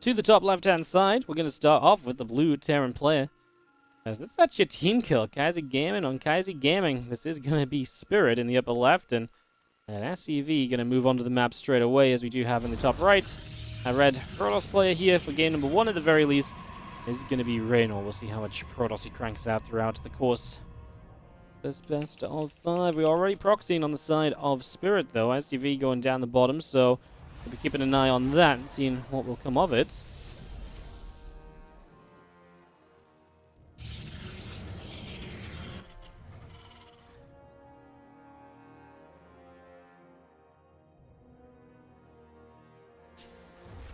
to the top left-hand side. We're going to start off with the blue Terran player. As this is actually a team kill. Kaiser Gaming on Kaiser Gaming. This is going to be Spirit in the upper left, and SCV going to move onto the map straight away, as we do have in the top right. A red Protoss player here for game number 1 at the very least. This is going to be Raynor. We'll see how much Protoss he cranks out throughout the course. Best of 5. We're already proxying on the side of Spirit, though. SCV going down the bottom, so we'll be keeping an eye on that and seeing what will come of it.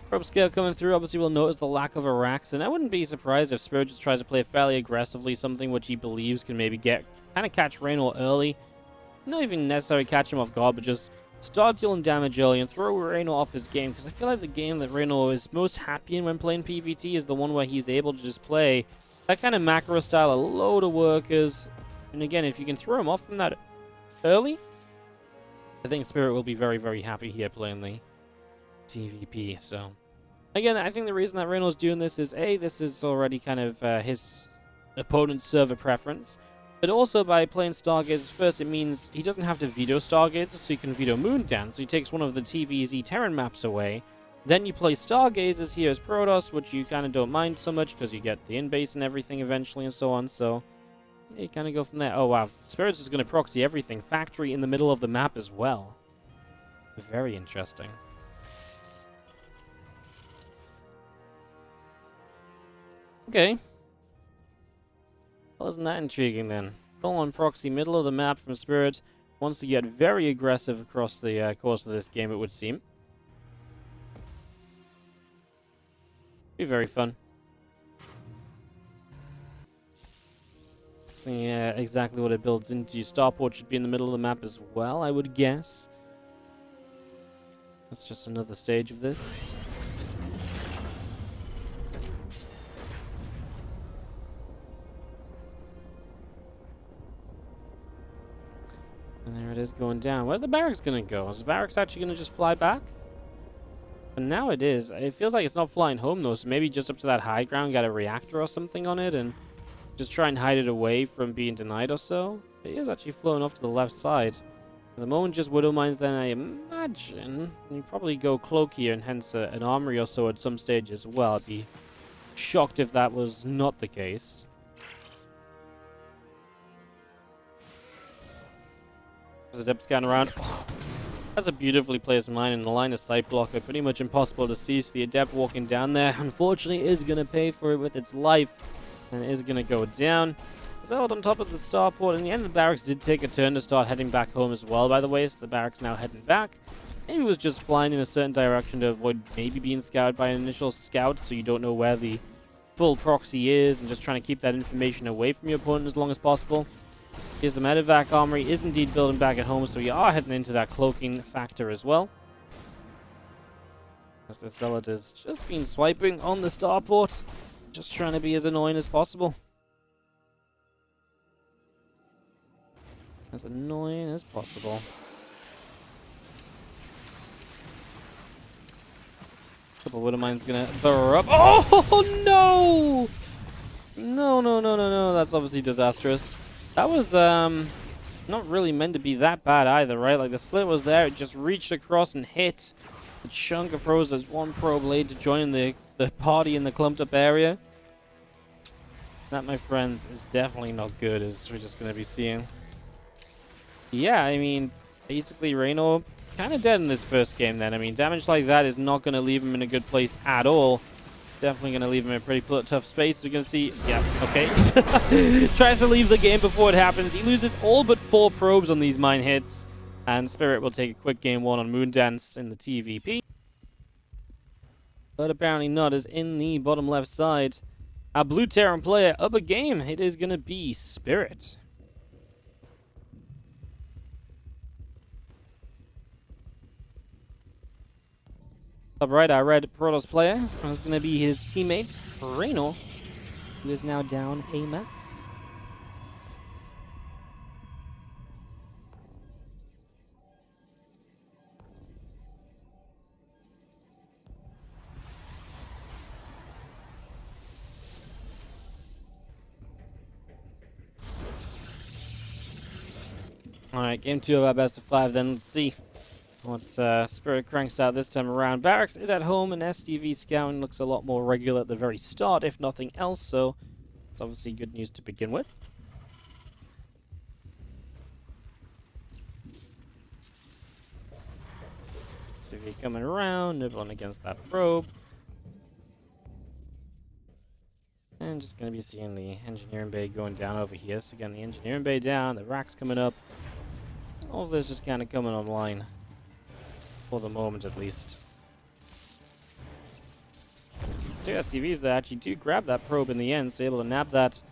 Probe scale coming through. Obviously, we'll notice the lack of harass, and I wouldn't be surprised if Spirit just tries to play fairly aggressively, something which he believes can maybe kind of catch Raynor early. Not even necessarily catch him off guard, but just start dealing damage early and throw Raynor off his game, because I feel like the game that Raynor is most happy in when playing PvT is the one where he's able to just play that kind of macro style, a load of workers, and again, if you can throw him off from that early, I think Spirit will be very, very happy here playing the TVP. So again, I think the reason that Reynor's doing this is, A, this is already kind of his opponent's server preference, but also by playing Stargazers first, it means he doesn't have to veto Stargazers, so he can veto Moondance. So he takes one of the TVZ Terran maps away. Then you play Stargazers here as Protoss, which you kind of don't mind so much because you get the in-base and everything eventually and so on. So yeah, you kind of go from there. Oh wow, Spirit's is going to proxy everything. Factory in the middle of the map as well. Very interesting. Okay. Well, isn't that intriguing then? Full on proxy, middle of the map from Spirit. Wants to get very aggressive across the course of this game, it would seem. Be very fun. See exactly what it builds into. Starport should be in the middle of the map as well, I would guess. That's just another stage of this. And there it is going down. Where's the barracks going to go? Is the barracks actually going to just fly back? But now it is. It feels like it's not flying home, though. So maybe just up to that high ground, got a reactor or something on it, and just try and hide it away from being denied or so. It is actually flown off to the left side. At the moment, just Widow Mines, then I imagine you probably go Cloak here, and hence an armory or so at some stage as well. I'd be shocked if that was not the case. There's a depth scan around. Oh, that's a beautifully placed mine in the line of sight blocker. Pretty much impossible to see. So the Adept walking down there, unfortunately, is going to pay for it with its life. And it is going to go down. Zealot on top of the starport. In the end, the barracks did take a turn to start heading back home as well, by the way. So the barracks now heading back. Maybe it was just flying in a certain direction to avoid maybe being scouted by an initial scout, so you don't know where the full proxy is, and just trying to keep that information away from your opponent as long as possible. Here's the medevac armory, is indeed building back at home, so we are heading into that cloaking factor as well. As the Zealot has just been swiping on the starport, just trying to be as annoying as possible. As annoying as possible. Couple Widow Mine's gonna burrow up. Oh no! No, that's obviously disastrous. That was not really meant to be that bad either, right? Like the split was there, it just reached across and hit a chunk of pros as one pro blade to join the party in the clumped up area. That, my friends, is definitely not good, as we're just gonna be seeing. Yeah, I mean, basically Raynor kind of dead in this first game then. I mean, damage like that is not going to leave him in a good place at all. Definitely going to leave him in a pretty tough space. We're going to see, yeah, okay. Tries to leave the game before it happens. He loses all but 4 probes on these mine hits. And Spirit will take a quick game 1 on Moondance in the TVP. But apparently not, as in the bottom left side. Our blue Terran player up a game. It is going to be Spirit. Top right, our red Protoss player is going to be his teammate, Raynor, who is now down a map. Alright, game 2 of our best of 5 then. Let's see what Spirit cranks out this time around. Barracks is at home, and STV scouting looks a lot more regular at the very start, if nothing else, so it's obviously good news to begin with. STV coming around, nibbling against that probe. And just going to be seeing the engineering bay going down over here. So again, the engineering bay down, the racks coming up. All of this just kind of coming online. For the moment, at least. Two SCVs that actually do grab that probe in the end, so able to nab that.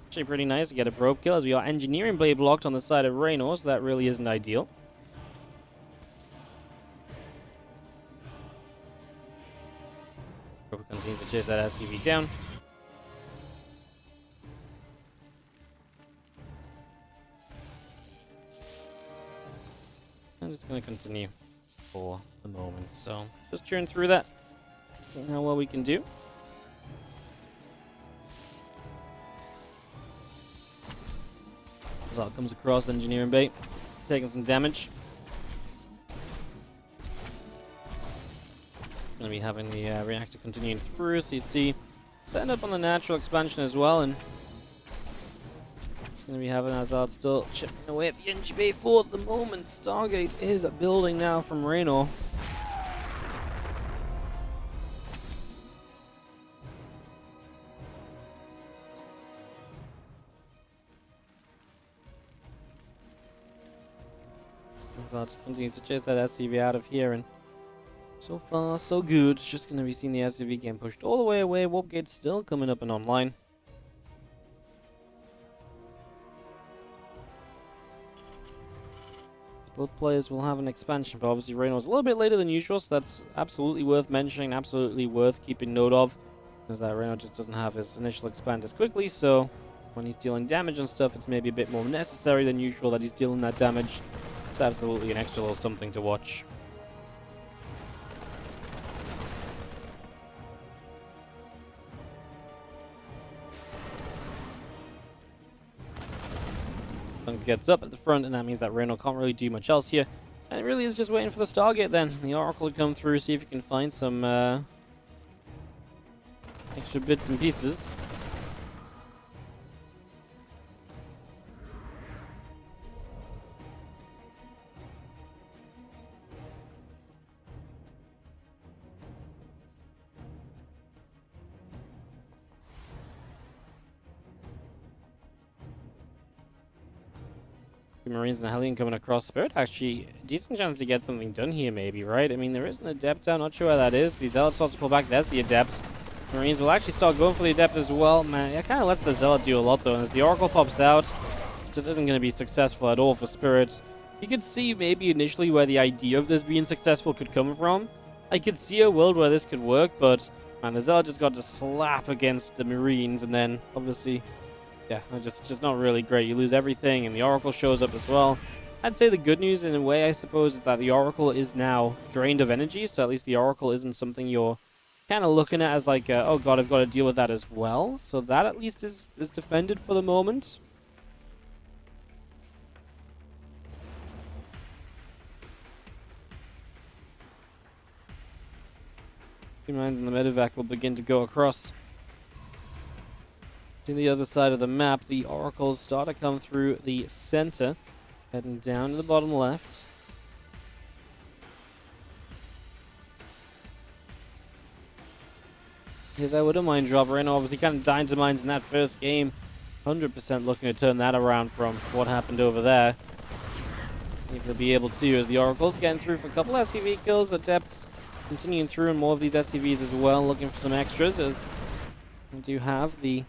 Actually pretty nice to get a probe kill, as we got engineering blade blocked on the side of Raynor, so that really isn't ideal. Probe continues to chase that SCV down. I'm just going to continue for the moment, so just churn through that, see how well we can do. Zalt comes across engineering bay, taking some damage. It's going to be having the reactor continuing through, so you see setting up on the natural expansion as well, and it's going to be having Zalt still chipping away at the NG bay for the moment. Stargate is building now from Raynor. Zalt just continues to chase that SCV out of here, and so far so good. Just going to be seeing the SCV getting pushed all the way away. Warp gate still coming up and online. Both players will have an expansion, but obviously Reynor's a little bit later than usual, so that's absolutely worth mentioning, absolutely worth keeping note of. Because that Reynor just doesn't have his initial expand as quickly, so when he's dealing damage and stuff, it's maybe a bit more necessary than usual that he's dealing that damage. It's absolutely an extra little something to watch. Dunk gets up at the front, and that means that Reynor can't really do much else here. And it really is just waiting for the Stargate then. The Oracle to come through, see if you can find some extra bits and pieces. Marines and Hellion coming across. Spirit actually, decent chance to get something done here maybe, right? I mean, there is an Adept, I'm not sure where that is. The Zealot starts to pull back, there's the Adept. Marines will actually start going for the Adept as well. Man, it kind of lets the Zealot do a lot though, and as the Oracle pops out, this just isn't going to be successful at all for Spirit. You could see maybe initially where the idea of this being successful could come from. I could see a world where this could work, but man, the Zealot just got to slap against the Marines, and then obviously... yeah, just not really great. You lose everything, and the Oracle shows up as well. I'd say the good news, in a way, I suppose, is that the Oracle is now drained of energy, so at least the Oracle isn't something you're kind of looking at as like, oh god, I've got to deal with that as well. So that at least is defended for the moment. Two mines in the medevac will begin to go across. To the other side of the map, the Oracles start to come through the center, heading down to the bottom left. Here's I wouldn't mind drop. Raynor obviously kind of dying to mines in that first game. 100% looking to turn that around from what happened over there. See if they'll be able to, as the Oracles getting through for a couple SCV kills. Adepts continuing through, and more of these SCVs as well, looking for some extras, as we do have the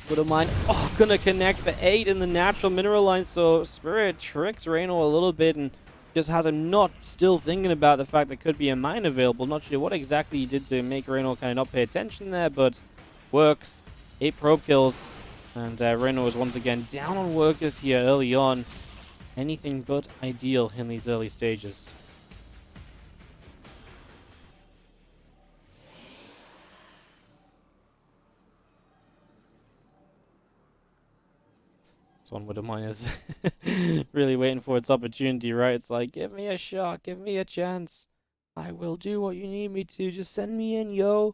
Wouldn't mind. Oh, gonna connect for 8 in the natural mineral line. So Spirit tricks Reynor a little bit and just has him not still thinking about the fact there could be a mine available. Not sure what exactly he did to make Reynor kind of not pay attention there, but works. 8 probe kills. And Reynor is once again down on workers here early on. Anything but ideal in these early stages. One would have minus Really waiting for its opportunity, right? It's like, give me a shot, give me a chance. I will do what you need me to. Just send me in, yo.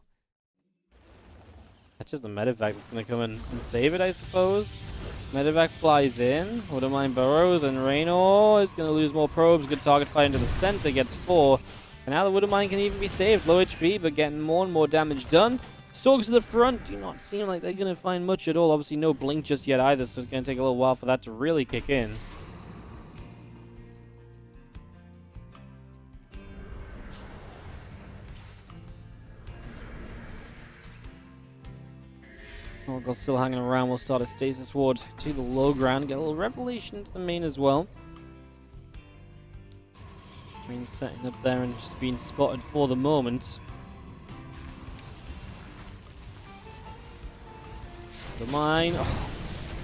That's just the medevac that's going to come in and save it, I suppose. Medevac flies in. Wouldn't mind burrows, and Raynor is going to lose more probes. Good target fire into the center, gets 4. And now the Wouldn't Mind can even be saved. Low HP, but getting more and more damage done. Stalks to the front do not seem like they're going to find much at all. Obviously, no blink just yet either, so it's going to take a little while for that to really kick in. Oracle still hanging around. We'll start a stasis ward to the low ground. Get a little revelation to the main as well. Main setting up there and just being spotted for the moment. The mine. Oh.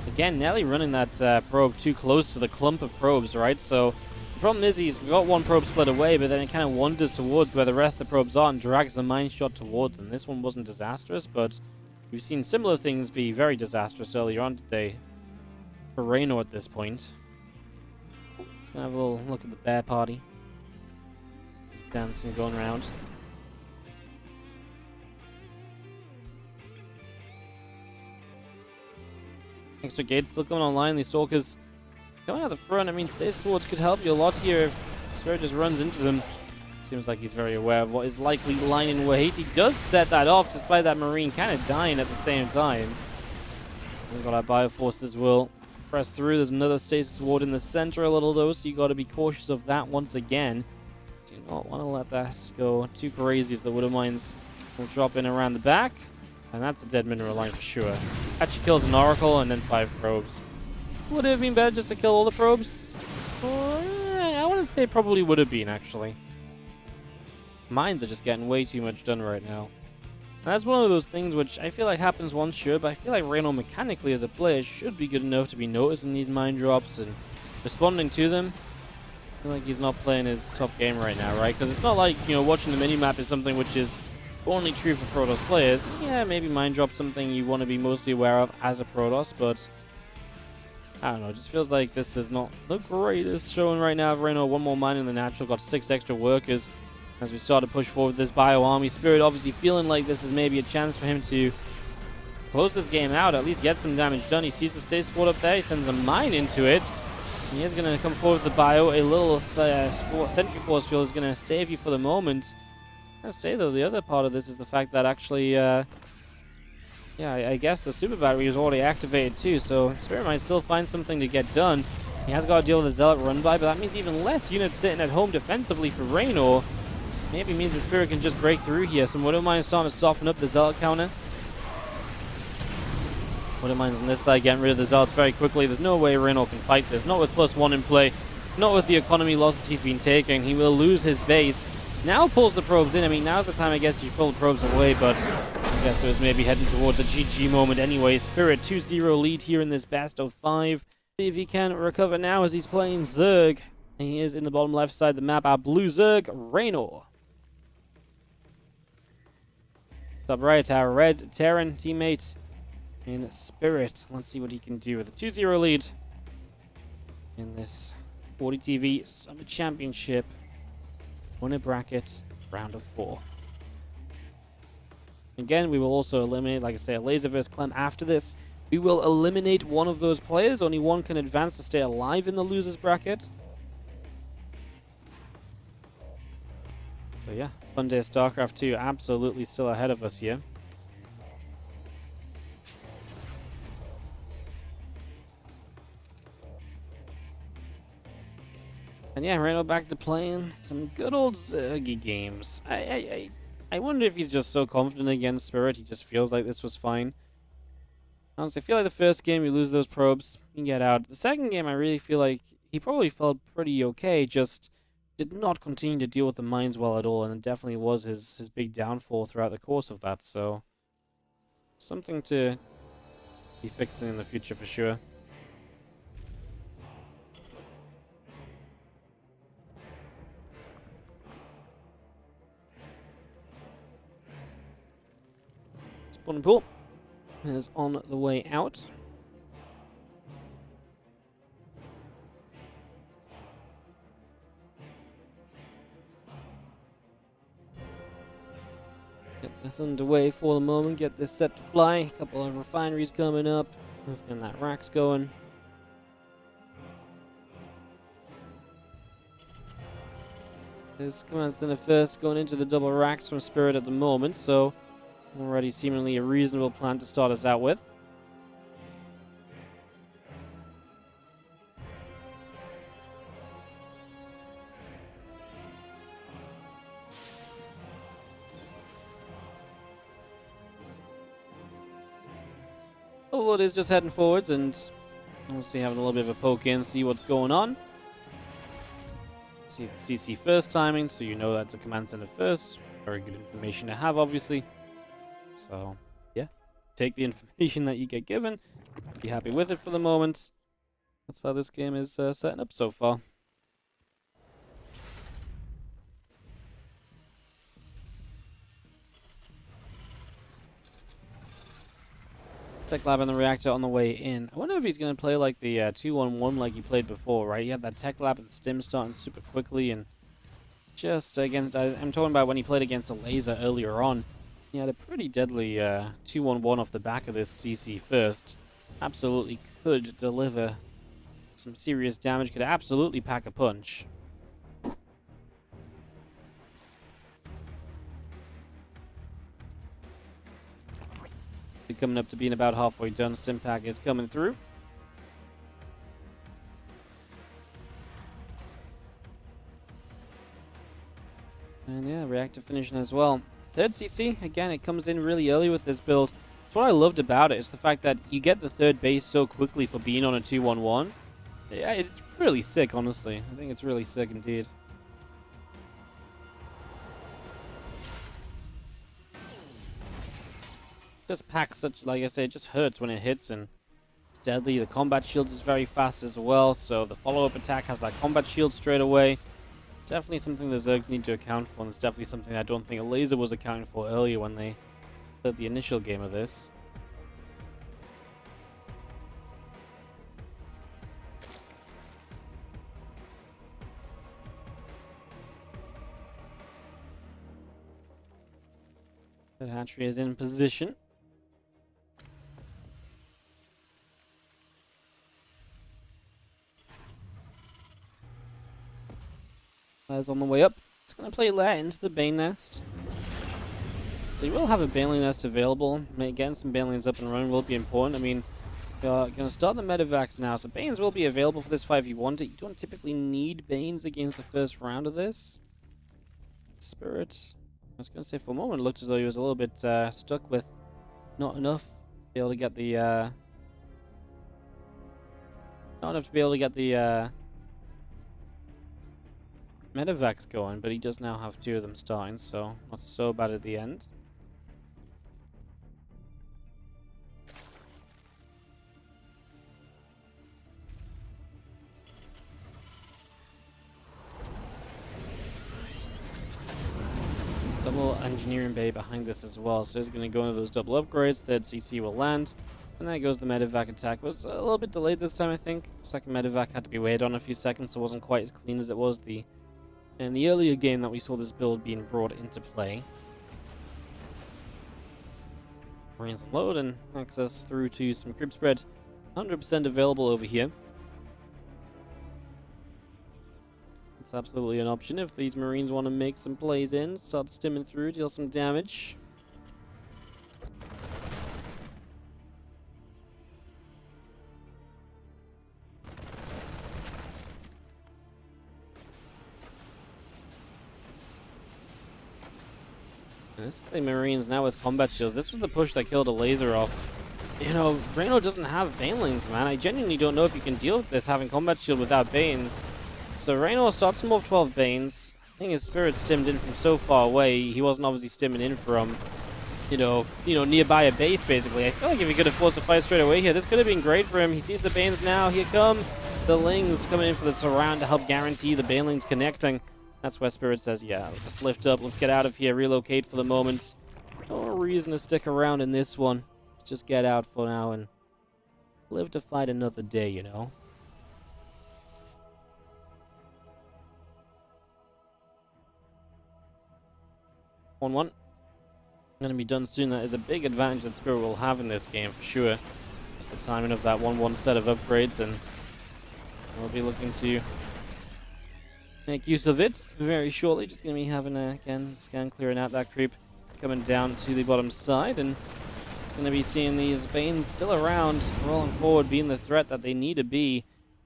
Again, Nelly running that probe too close to the clump of probes, right? So the problem is he's got one probe split away, but then it kind of wanders towards where the rest of the probes are and drags the mine shot toward them. This one wasn't disastrous, but we've seen similar things be very disastrous earlier on today for Raynor at this point. Let's gonna have a little look at the bear party. Dancing going around. Extra gates still coming online. These stalkers going out the front. I mean, stasis wards could help you a lot here if Spirit just runs into them. Seems like he's very aware of what is likely lying in wait. He does set that off despite that Marine kind of dying at the same time. We've got our Bioforces will press through. There's another stasis ward in the center a little though, so you got to be cautious of that once again. Do not want to let that go too crazy as the Wouldn't Minds will drop in around the back. And that's a dead mineral line for sure. Actually kills an Oracle and then 5 probes. Would it have been better just to kill all the probes? I want to say probably would have been, actually. Mines are just getting way too much done right now. And that's one of those things which I feel like happens once, sure, but I feel like Reynor mechanically as a player should be good enough to be noticing these mine drops and responding to them. I feel like he's not playing his top game right now, right? Because it's not like, you know, watching the minimap is something which is only true for Protoss players. Yeah, maybe mine drop something you want to be mostly aware of as a Protoss, but I don't know, it just feels like this is not the greatest showing right now of Reynor. One more mine in the natural, got 6 extra workers as we start to push forward this bio army. Spirit obviously feeling like this is maybe a chance for him to close this game out, at least get some damage done. He sees the stasis ward up there, he sends a mine into it. He is going to come forward with the bio. A little sentry force field is going to save you for the moment. I say though, the other part of this is the fact that actually, yeah, I guess the super battery is already activated too, so Spirit might still find something to get done. He has got to deal with the Zealot run by, but that means even less units sitting at home defensively for Raynor. Maybe means that Spirit can just break through here. Some Wouldn't Mind starting to soften up the Zealot counter. Wouldn't Mind's on this side getting rid of the Zealots very quickly. There's no way Raynor can fight this, not with +1 in play, not with the economy losses he's been taking. He will lose his base. Now pulls the probes in. I mean, now's the time, I guess, you pull the probes away, but I guess it was maybe heading towards a GG moment anyway. Spirit 2-0 lead here in this best of 5. See if he can recover now as he's playing Zerg. He is in the bottom left side of the map. Our blue Zerg, Raynor. Top right, our red Terran teammate in Spirit. Let's see what he can do with a 2-0 lead in this WardiTV Summer Championship. Winner bracket, round of 4. Again, we will also eliminate, like I say, a laser versus Clem after this. We will eliminate one of those players. Only one can advance to stay alive in the losers bracket. So yeah, fun day of StarCraft 2 absolutely still ahead of us here. And yeah, Raynor back to playing some good old Zergy games. I wonder if he's just so confident against Spirit, he just feels like this was fine. Honestly, I feel like the first game you lose those probes, you can get out. The second game, I really feel like he probably felt pretty okay, just did not continue to deal with the mines well at all, and it definitely was his big downfall throughout the course of that, so something to be fixing in the future for sure. Spawning pool is on the way out. Get this underway for the moment, get this set to fly. A couple of refineries coming up. Let's get that racks going. This command center first going into the double racks from Spirit at the moment, so already seemingly a reasonable plan to start us out with. Overlord is just heading forwards and obviously having a little bit of a poke in, see what's going on. See the CC first timing, so you know that's a command center first. Very good information to have, obviously. So, yeah. Take the information that you get given. Be happy with it for the moment. That's how this game is setting up so far. Tech Lab and the reactor on the way in. I wonder if he's going to play like the 2-1-1 like he played before, right? He had that Tech Lab and Stim starting super quickly, and just against... I'm talking about when he played against a laser earlier on. He had a pretty deadly 2-1-1 off the back of this CC first. Absolutely could deliver some serious damage, could absolutely pack a punch. Coming up to being about halfway done. Stim pack is coming through. And yeah, reactor finishing as well. Third CC, again, it comes in really early with this build. That's what I loved about it. It's the fact that you get the third base so quickly for being on a 2-1-1. Yeah, it's really sick, honestly. I think it's really sick indeed. Just packs such, like I say, it just hurts when it hits, and it's deadly. The combat shield is very fast as well, so the follow-up attack has that combat shield straight away. Definitely something the Zergs need to account for, and it's definitely something I don't think a laser was accounting for earlier when they did the initial game of this. The hatchery is in position. Is on the way up. It's going to play Lair into the Bane Nest. So you will have a Baneling Nest available. Getting some Banelings up and running will be important. I mean, you're going to start the Medivacs now, so Banes will be available for this 5v1. You don't typically need Banes against the first round of this. Spirit. I was going to say for a moment it looked as though he was a little bit stuck with not enough to be able to get the... not enough to be able to get the... Medivacs going, but he does now have two of them starting, so not so bad at the end. Double engineering bay behind this as well, so he's going to go into those double upgrades. Third CC will land, and there goes the Medivac attack. Was a little bit delayed this time, I think. Second Medivac had to be waited on a few seconds, so it wasn't quite as clean as it was in the earlier game that we saw this build being brought into play. Marines load and access through to some crib spread. 100% available over here. It's absolutely an option if these Marines want to make some plays in, start stimming through, deal some damage. This is the Marines now with combat shields. This was the push that killed a laser off. You know, Raynor doesn't have Banelings, man. I genuinely don't know if you can deal with this having combat shield without Banes. So Raynor starts him off 12 Banes. I think his Spirit stimmed in from so far away. He wasn't obviously stimming in from, you know, nearby a base, basically. I feel like if he could have forced a fight straight away here, this could have been great for him. He sees the Banes now. Here come the Lings coming in for the surround to help guarantee the Banelings connecting. That's where Spirit says, yeah, let's lift up, let's get out of here, relocate for the moment. No reason to stick around in this one. Let's just get out for now and live to fight another day, you know? One. going to be done soon. That is a big advantage that Spirit will have in this game for sure. Just the timing of that 1-1 set of upgrades, and we'll be looking to make use of it very shortly. Just going to be having a, again, scan clearing out that creep coming down to the bottom side, and it's going to be seeing these Banes still around, rolling forward, being the threat that they need to be.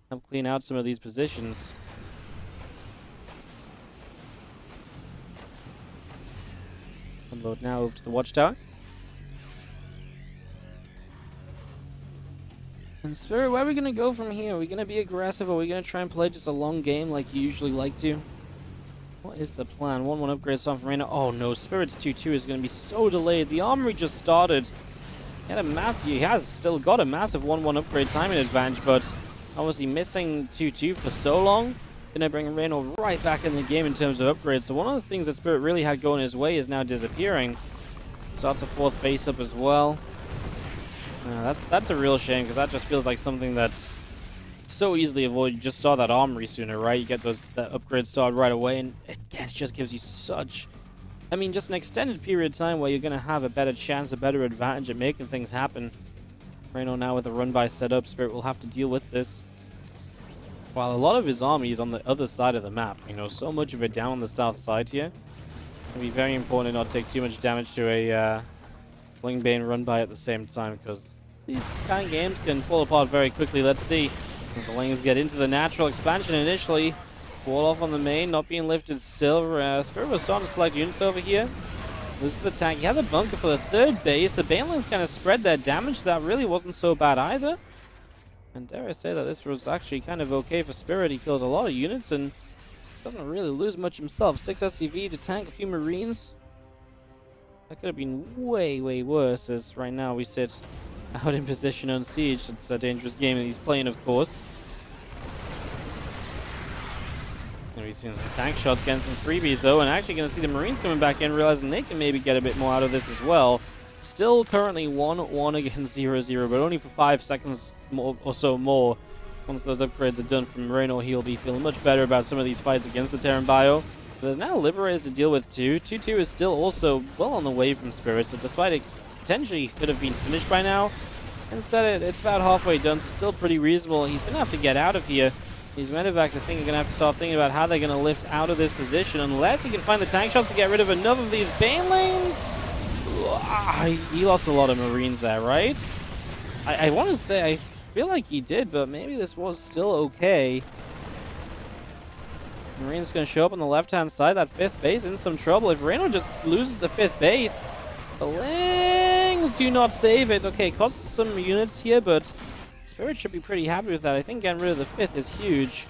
Help clean out some of these positions. Unload now over to the watchtower. And Spirit, where are we going to go from here? Are we going to be aggressive, or are we going to try and play just a long game like you usually like to? What is the plan? 1-1 upgrade on from Raynor. Oh no, Spirit's 2-2 is going to be so delayed. The armory just started. He has still got a massive 1-1 upgrade timing advantage, but obviously missing 2-2 for so long. Going to bring Raynor right back in the game in terms of upgrades. So one of the things that Spirit really had going his way is now disappearing. Starts a 4th base up as well. That's a real shame, because that just feels like something that's so easily avoided. You just start that armory sooner, right? You get that upgrade started right away, and it just gives you such... I mean, just an extended period of time where you're going to have a better chance, a better advantage at making things happen. Raynor now with a run-by setup. Spirit will have to deal with this. While a lot of his army is on the other side of the map, you know, so much of it down on the south side here. It'll be very important to not take too much damage to a Wingbane run-by at the same time, because these kind of games can fall apart very quickly. Let's see. As the Lings get into the natural expansion initially. Wall off on the main, not being lifted still. Spirit was starting to select units over here. Loses the tank. He has a bunker for the 3rd base. The Banelings kind of spread their damage. That really wasn't so bad either. And dare I say that this was actually kind of okay for Spirit. He kills a lot of units and doesn't really lose much himself. 6 SCV to tank a few Marines. That could have been way, way worse, as right now we sit out in position on siege. It's a dangerous game that he's playing, of course. Going to be seeing some tank shots, getting some freebies, though, and actually going to see the Marines coming back in, realizing they can maybe get a bit more out of this as well. Still currently 1-1 against 0-0, but only for 5 seconds more, or so more. Once those upgrades are done from Raynor, he'll be feeling much better about some of these fights against the Terran Bio. There's now Liberators to deal with too. 2-2 is still also well on the way from Spirit, so despite it potentially could have been finished by now, instead it's about halfway done, so still pretty reasonable. He's going to have to get out of here. These medevacs, I think, are going to have to start thinking about how they're going to lift out of this position, unless he can find the tank shots to get rid of enough of these Banelings. He lost a lot of Marines there, right? I want to say, I feel like he did, but maybe this was still okay. Marines going to show up on the left-hand side. That 5th base in some trouble. If Raynor just loses the 5th base, the Lings do not save it. Okay, costs some units here, but Spirit should be pretty happy with that. I think getting rid of the 5th is huge.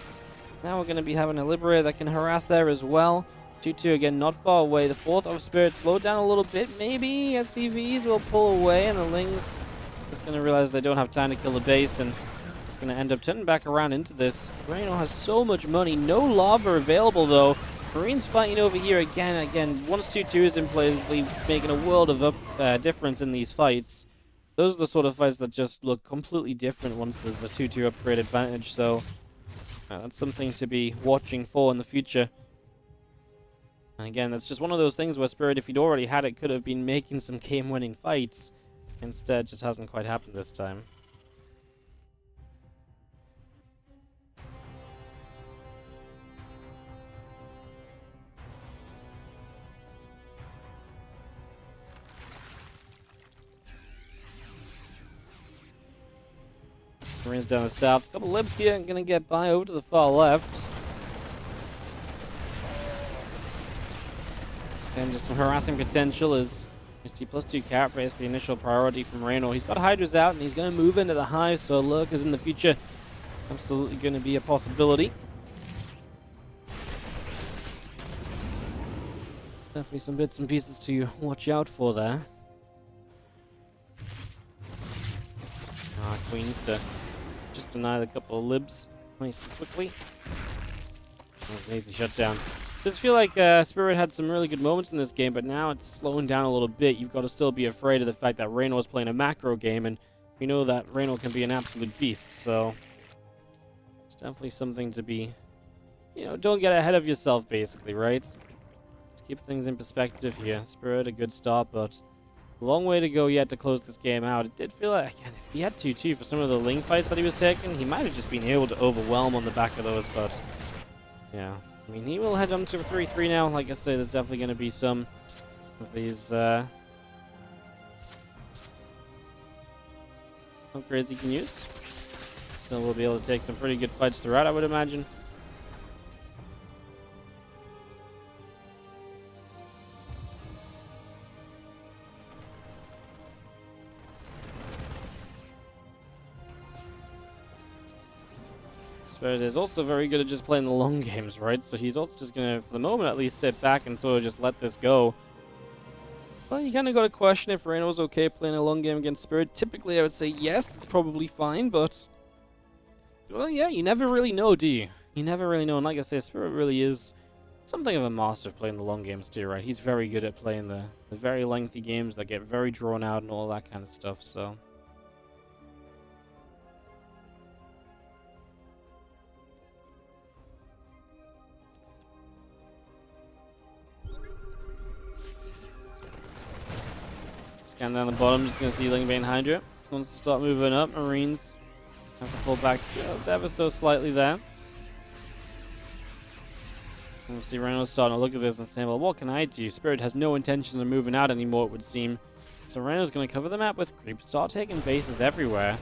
Now we're going to be having a Liberator that can harass there as well. 2-2 again, not far away. The 4th of Spirit slowed down a little bit. Maybe SCVs will pull away, and the Lings just going to realize they don't have time to kill the base, and just going to end up turning back around into this. Raynor has so much money. No lava available, though. Marines fighting over here again. Once 2-2 is in play, making a world of difference in these fights. Those are the sort of fights that just look completely different once there's a 2-2 upgrade advantage, so that's something to be watching for in the future. And again, that's just one of those things where Spirit, if he'd already had it, could have been making some game-winning fights. Instead, just hasn't quite happened this time. Marines down the south. A couple libs here, gonna get by over to the far left. And just some harassing potential as you see +2 carrot base, the initial priority from Raynor. He's got Hydras out and he's gonna move into the hive, so lurkers in the future absolutely gonna be a possibility. Definitely some bits and pieces to watch out for there. Queens to just deny the couple of libs nice and quickly. That was an easy shutdown. Does feel like Spirit had some really good moments in this game, but now it's slowing down a little bit. You've got to still be afraid of the fact that Raynor is playing a macro game, and we know that Raynor can be an absolute beast, so it's definitely something to be, you know, don't get ahead of yourself, basically, right? Let's keep things in perspective here. Spirit, a good start, but Long way to go yet to close this game out. It did feel like, again, if he had 2-2 for some of the Ling fights that he was taking, he might have just been able to overwhelm on the back of those, but yeah. I mean, he will head on to 3-3 now. Like I say, there's definitely going to be some of these upgrades he can use. Still will be able to take some pretty good fights throughout, I would imagine. Spirit is also very good at just playing the long games, right? So he's also just going to, for the moment at least, sit back and sort of just let this go. Well, you kind of got to question if Reynor's okay playing a long game against Spirit. Typically, I would say yes, it's probably fine, but well, yeah, you never really know, do you? You never really know, and like I say, Spirit really is something of a master of playing the long games too, right? He's very good at playing the very lengthy games that get very drawn out and all that kind of stuff, so... Scan down the bottom, just going to see Lingbane Hydra. Wants to start moving up. Marines have to pull back just ever so slightly there. And we see Reynolds starting to look at this and saying, well, what can I do? Spirit has no intentions of moving out anymore, it would seem. So Reynolds going to cover the map with creep, start taking bases everywhere.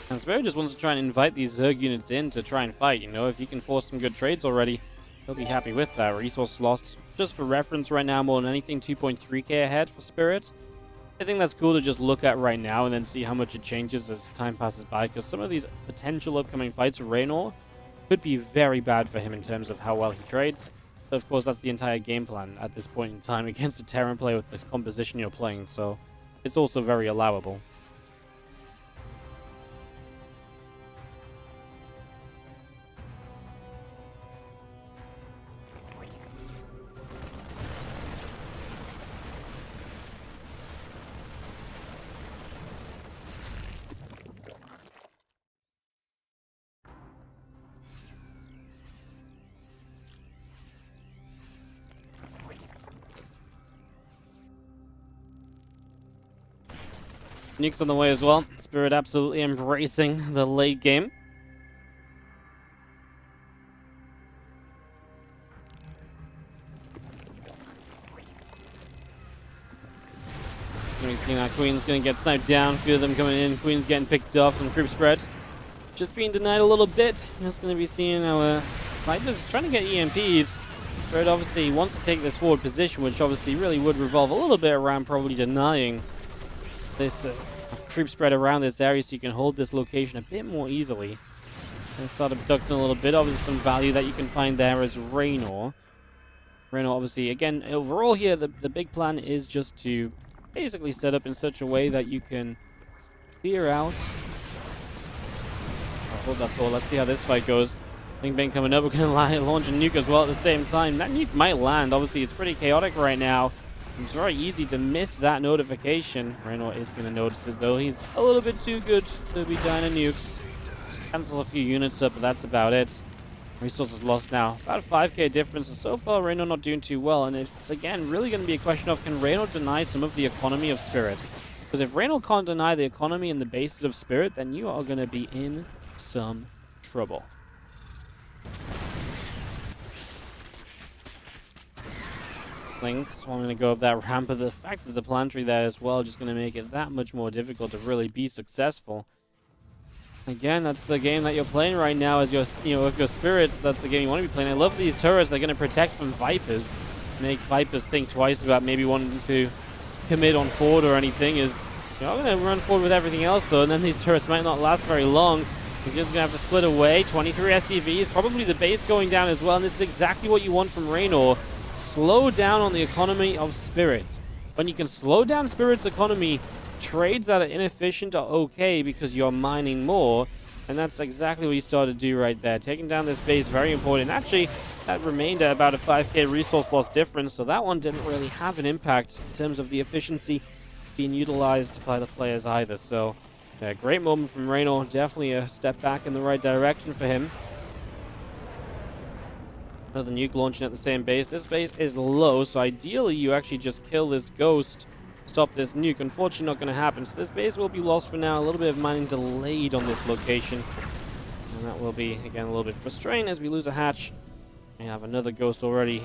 And Spirit just wants to try and invite these Zerg units in to try and fight, you know. If he can force some good trades already, he'll be happy with that. Resource lost, just for reference right now, more than anything, 2.3k ahead for Spirit. I think that's cool to just look at right now and then see how much it changes as time passes by, because some of these potential upcoming fights with Raynor could be very bad for him in terms of how well he trades. But of course, that's the entire game plan at this point in time against a Terran player with the composition you're playing, so it's also very allowable. Nukes on the way as well. Spirit absolutely embracing the late game. We've seen our Queen's going to get sniped down. A few of them coming in. Queen's getting picked off. Some creep spread. Just being denied a little bit. Just going to be seeing our Vipers trying to get EMP'd. Spirit obviously wants to take this forward position, which obviously really would revolve a little bit around probably denying this creep spread around this area so you can hold this location a bit more easily. And start abducting a little bit. Obviously some value that you can find there as Raynor. Raynor obviously, again, overall here, the big plan is just to basically set up in such a way that you can clear out. Hold that thought. Let's see how this fight goes. Lingbane coming up. We're going to launch a nuke as well at the same time. That nuke might land. Obviously, it's pretty chaotic right now. It's very easy to miss that notification. Reynor is going to notice it, though. He's a little bit too good to be dying of nukes. Cancels a few units up, but that's about it. Resources lost now. About a 5k difference. So far, Reynor not doing too well. And it's, again, really going to be a question of, can Reynor deny some of the economy of Spirit? Because if Reynor can't deny the economy and the bases of Spirit, then you are going to be in some trouble. Lings wanting to go up that ramp, but the fact there's a planetary there as well, just going to make it that much more difficult to really be successful. Again, that's the game that you're playing right now as your, if your Spirits, that's the game you want to be playing. I love these turrets. They're going to protect from Vipers. Make Vipers think twice about maybe wanting to commit on forward or anything. I'm going to run forward with everything else, though, and then these turrets might not last very long. He's just going to have to split away. 23 SCVs, probably the base going down as well, and this is exactly what you want from Raynor. Slow down on the economy of Spirit. When you can slow down Spirit's economy, trades that are inefficient are okay because you're mining more, and that's exactly what you started to do right there. Taking down this base, very important. Actually, that remained at about a 5k resource loss difference, so that one didn't really have an impact in terms of the efficiency being utilized by the players either. So, yeah, great moment from Reynor. Definitely a step back in the right direction for him. Another nuke launching at the same base. This base is low, so ideally you actually just kill this ghost stop this nuke. Unfortunately, not going to happen. So this base will be lost for now. A little bit of mining delayed on this location. And that will be, again, a little bit frustrating as we lose a hatch. We have another ghost already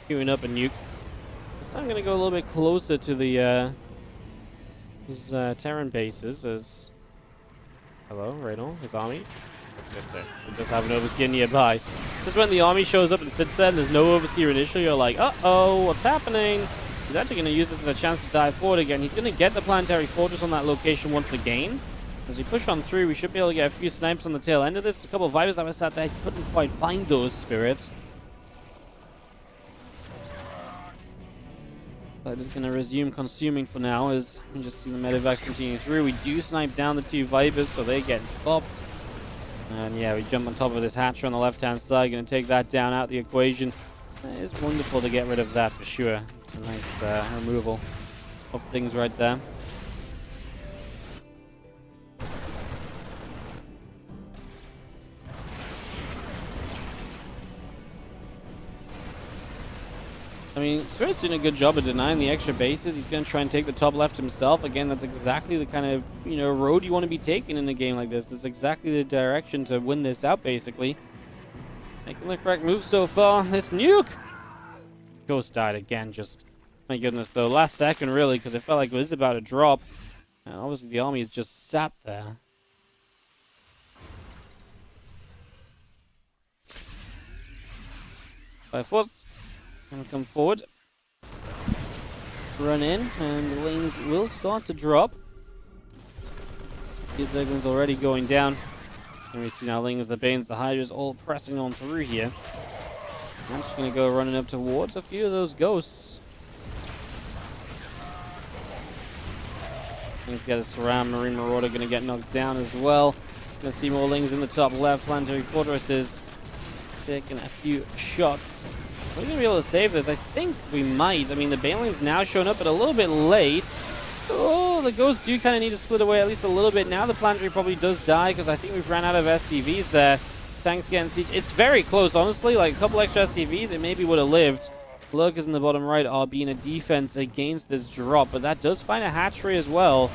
queuing up a nuke. This time I'm going to go a little bit closer to the Terran bases as... Hello, Raynor, his army. That's it. We just have an overseer nearby. It's just when the army shows up and sits there and there's no overseer initially, you're like, uh-oh, what's happening? He's actually going to use this as a chance to dive forward again. He's going to get the planetary fortress on that location once again. As we push on through, we should be able to get a few snipes on the tail end of this. A couple of Vipers that were sat there couldn't quite find those spirits. But I'm just going to resume consuming for now as you just see the medevacs continue through. We do snipe down the 2 Vipers, so they get popped. And yeah, we jump on top of this hatcher on the left-hand side. Going to take that down out the equation. It is wonderful to get rid of that for sure. It's a nice removal of things right there. I mean, Spirit's doing a good job of denying the extra bases. He's going to try and take the top left himself. Again, that's exactly the kind of, road you want to be taking in a game like this. That's exactly the direction to win this out, basically. Making the correct move so far. This nuke! Ghost died again, just... My goodness, though. Last second, really, because it felt like it was about to drop. And obviously, the army is just sat there. By force... Gonna come forward, run in, and the lanes will start to drop. These Zerglings already going down. And we see now Lings, the Banes, the Hydras all pressing on through here. I'm just gonna go running up towards a few of those ghosts. Things get a surround. Marine Marauder gonna get knocked down as well. It's gonna see more Lings in the top left. Planetary Fortresses taking a few shots. Are we going to be able to save this? I think we might. I mean, the Baneling's now showing up, but a little bit late. Oh, the Ghosts do kind of need to split away at least a little bit. Now the Planetary probably does die, because I think we've ran out of SCVs there. Tanks getting siege. It's very close, honestly. Like, a couple extra SCVs, it maybe would have lived. Lurkers in the bottom right are being a defense against this drop, but that does find a hatchery as well.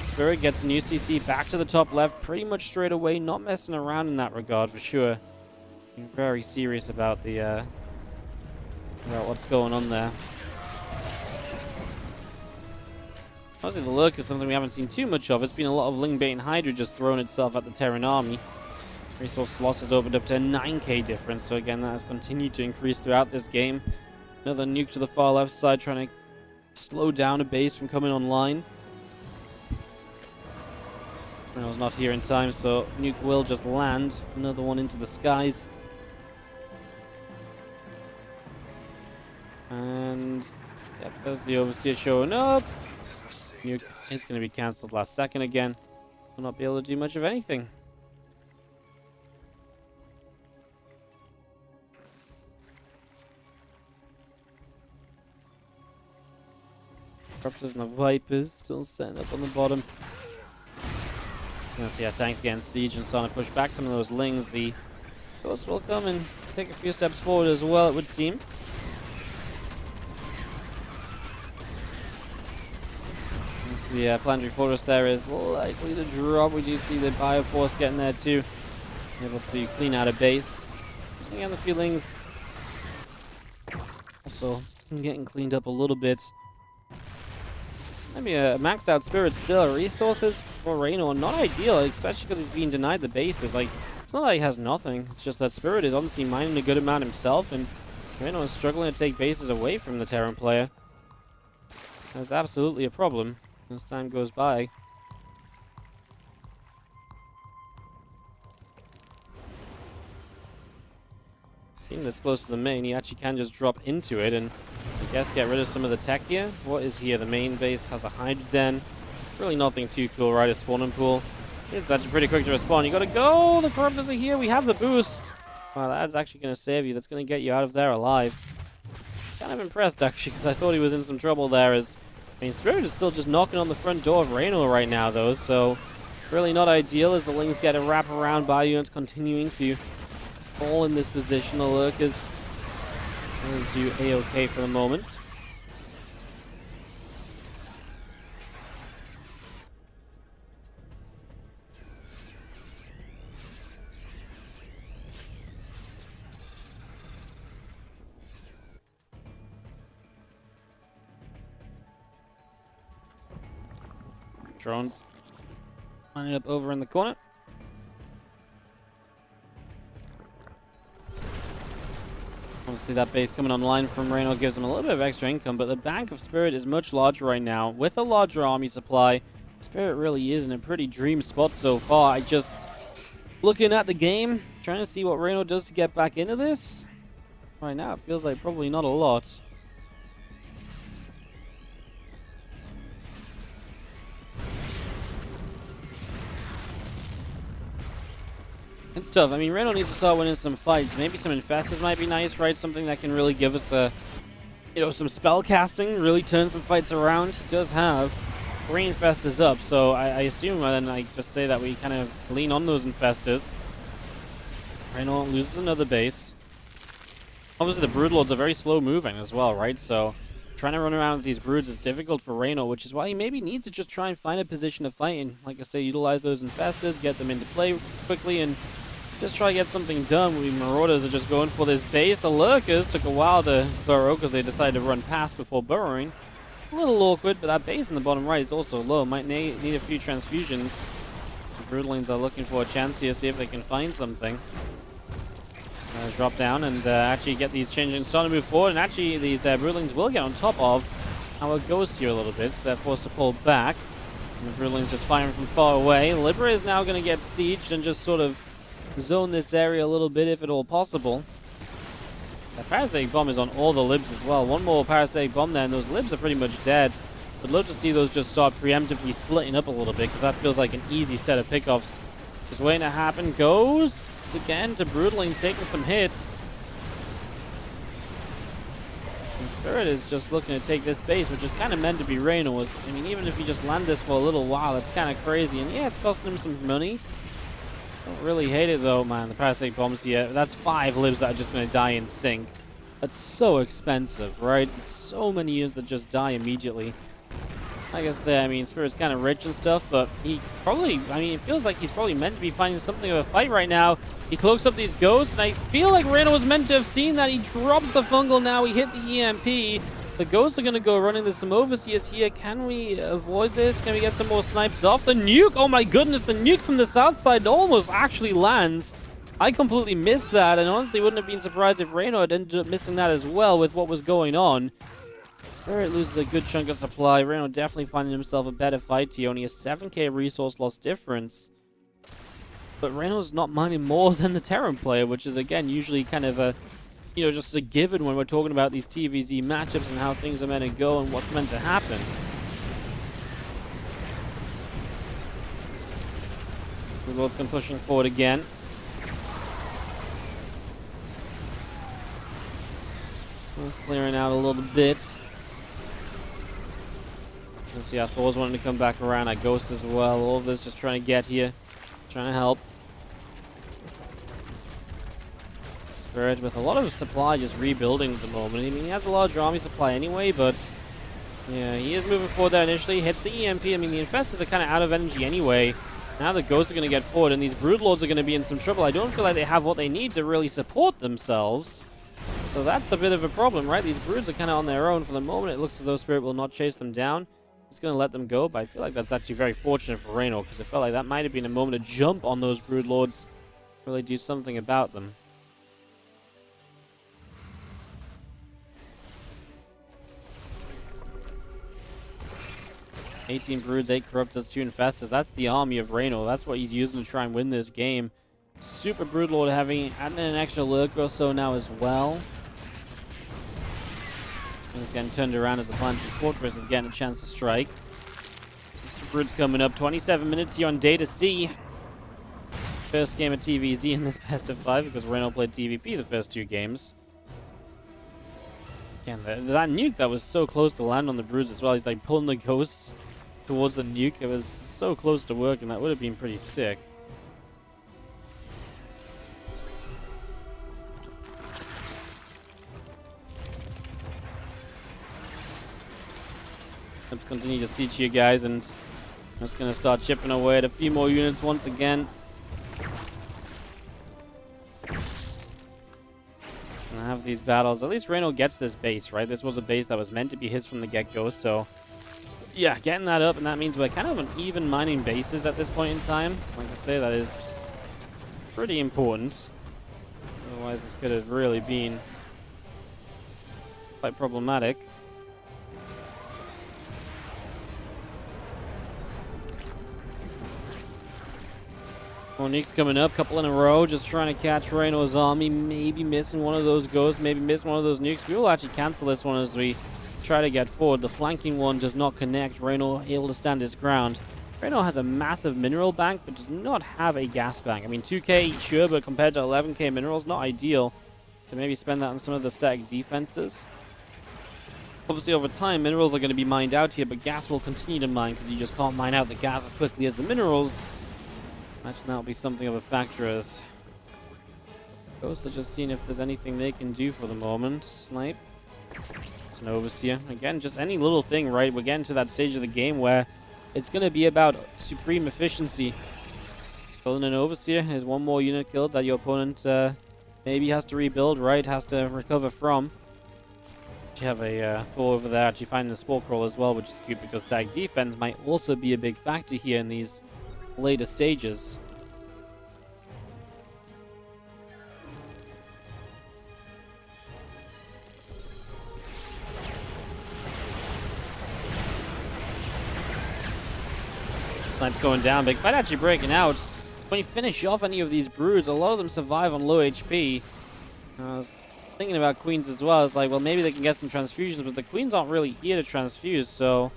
Spirit gets an UCC back to the top left pretty much straight away. Not messing around in that regard, for sure. Being very serious about the... about what's going on there. Obviously the Lurk is something we haven't seen too much of. It's been a lot of Lingbait and Hydra just throwing itself at the Terran army. Resource loss has opened up to a 9k difference, so again that has continued to increase throughout this game. Another nuke to the far left side trying to slow down a base from coming online. I was not here in time, so nuke will just land. Another one into the skies. And yep, there's the Overseer showing up. Nuke is going to be cancelled last second again. Will not be able to do much of anything. Raptors and the Vipers still setting up on the bottom. Just going to see our tanks getting siege and starting to push back some of those Lings. The Ghost will come and take a few steps forward as well, it would seem. The Planetary Fortress there is likely to drop. We do see the Bioforce getting there too. Able to clean out a base. Again, the feelings also getting cleaned up a little bit. Maybe a maxed out Spirit still. Resources for Raynor, not ideal, especially because he's being denied the bases. Like, it's not like he has nothing. It's just that Spirit is obviously mining a good amount himself, and Raynor is struggling to take bases away from the Terran player. That's absolutely a problem as time goes by. Being this close to the main, he actually can just drop into it and I guess get rid of some of the tech here. What is here? The main base has a Hydra den. Really nothing too cool, right? A spawning pool. It's actually pretty quick to respawn. You gotta go! The Corruptors are here. We have the boost. Wow, that's actually gonna save you. That's gonna get you out of there alive. Kind of impressed actually, because I thought he was in some trouble there. As I mean, Spirit is still just knocking on the front door of Raynor right now, though, so really not ideal as the Lings get a wrap around by units continuing to fall in this position. The Lurkers will do A-OK for the moment. drones. Lining up over in the corner. Obviously, that base coming online from Reynor gives them a little bit of extra income, but the Bank of Spirit is much larger right now. With a larger army supply, Spirit really is in a pretty dream spot so far. I just, looking at the game, trying to see what Reynor does to get back into this. Right now, it feels like probably not a lot. It's tough. I mean, Reynor needs to start winning some fights. Maybe some infestors might be nice, right? Something that can really give us a, some spell casting, really turn some fights around. It does have 3 infestors up, so I assume, and then I just say that we kind of lean on those infestors. Reynor loses another base. Obviously, the Broodlords are very slow moving as well, right? So trying to run around with these broods is difficult for Reynor, which is why he maybe needs to just try and find a position to fight in. Like I say, utilize those infestors, get them into play quickly, and just try to get something done. We Marauders are just going for this base. The Lurkers took a while to burrow because they decided to run past before burrowing. A little awkward, but that base in the bottom right is also low. Might need a few transfusions. The Broodlings are looking for a chance here, see if they can find something. Drop down and actually get these changelings starting to move forward. And actually, these Broodlings will get on top of our ghosts here a little bit, so they're forced to pull back. And the Broodlings just firing from far away. Libra is now going to get sieged and just sort of zone this area a little bit if at all possible. The parasitic bomb is on all the libs as well. One more parasitic bomb there and those libs are pretty much dead. I'd love to see those just start preemptively splitting up a little bit, because that feels like an easy set of pickoffs. Just waiting to happen. Ghost again to Broodlings taking some hits. And Spirit is just looking to take this base, which is kind of meant to be Reynor's. I mean, even if you just land this for a little while, it's kind of crazy. And yeah, it's costing him some money. Don't really hate it though, man. The parasitic bombs here. That's 5 libs that are just going to die in sync. That's so expensive, right? It's so many units that just die immediately. Like I say, I mean, Spirit's kind of rich and stuff, but he probably, I mean, it feels like he's probably meant to be finding something of a fight right now. He cloaks up these ghosts, and I feel like Reynor was meant to have seen that. He drops the fungal now. He hit the EMP. The ghosts are going to go running. There's some overseers here. Can we avoid this? Can we get some more snipes off? The nuke! Oh my goodness, the nuke from the south side almost actually lands. I completely missed that, and honestly wouldn't have been surprised if Reynor had ended up missing that as well with what was going on. Spirit loses a good chunk of supply. Reynor definitely finding himself a better fight here. Only a 7k resource loss difference. But Reynor's not minding more than the Terran player, which is, again, usually kind of a, just a given when we're talking about these TVZ matchups and how things are meant to go and what's meant to happen. The Lord's come pushing forward again. It's clearing out a little bit. Let's see how Thor's wanting to come back around. Our Ghost as well. All of this just trying to get here. Trying to help. Spirit with a lot of supply just rebuilding at the moment. I mean, he has a large army supply anyway, but yeah, he is moving forward there initially. Hits the EMP. I mean, the Infestors are kind of out of energy anyway. Now the Ghosts are going to get forward, and these Broodlords are going to be in some trouble. I don't feel like they have what they need to really support themselves. So that's a bit of a problem, right? These Broods are kind of on their own for the moment. It looks as though Spirit will not chase them down. He's going to let them go, but I feel like that's actually very fortunate for Reynor, because it felt like that might have been a moment to jump on those Broodlords, really do something about them. "18 Broods, 8 Corruptors, 2 Infestors." That's the army of Reynor. That's what he's using to try and win this game. Super Broodlord having adding an extra lurker or so now as well. He's getting turned around as the Planetary Fortress is getting a chance to strike. Some Broods coming up. 27 minutes here on Day to See. First game of TVZ in this best of 5 because Reynor played TVP the first 2 games. Again, that nuke that was so close to land on the Broods as well. He's like pulling the Ghosts towards the nuke. It was so close to working. That would have been pretty sick. Let's continue to siege you guys, and I'm just going to start chipping away at a few more units once again. It's going to have these battles. At least Reynor gets this base, right? This was a base that was meant to be his from the get-go, so Yeah, getting that up, and that means we're kind of an even mining bases at this point in time. Like I say, that is pretty important. Otherwise, this could have really been quite problematic. More nukes coming up, couple in a row, just trying to catch Reynor's army. Maybe missing one of those ghosts, maybe missing one of those nukes. We will actually cancel this one as we try to get forward. The flanking one does not connect. Reynor able to stand his ground. Reynor has a massive mineral bank, but does not have a gas bank. I mean, 2k, sure, but compared to 11k minerals, not ideal to maybe spend that on some of the static defenses. Obviously, over time, minerals are going to be mined out here, but gas will continue to mine because you just can't mine out the gas as quickly as the minerals. Imagine that will be something of a factor as Ghosts are just seeing if there's anything they can do for the moment. Snipe. It's an overseer. Again, just any little thing, right? We're getting to that stage of the game where it's going to be about supreme efficiency. Killing an overseer is one more unit killed that your opponent maybe has to rebuild, right? Has to recover from. You have a Thor over there actually finding a spore crawl as well, which is good because tag defense might also be a big factor here in these later stages. Snipe's going down. Big fight actually breaking out. When you finish off any of these broods, a lot of them survive on low HP. I was thinking about queens as well. It's like, well, maybe they can get some transfusions, but the queens aren't really here to transfuse, so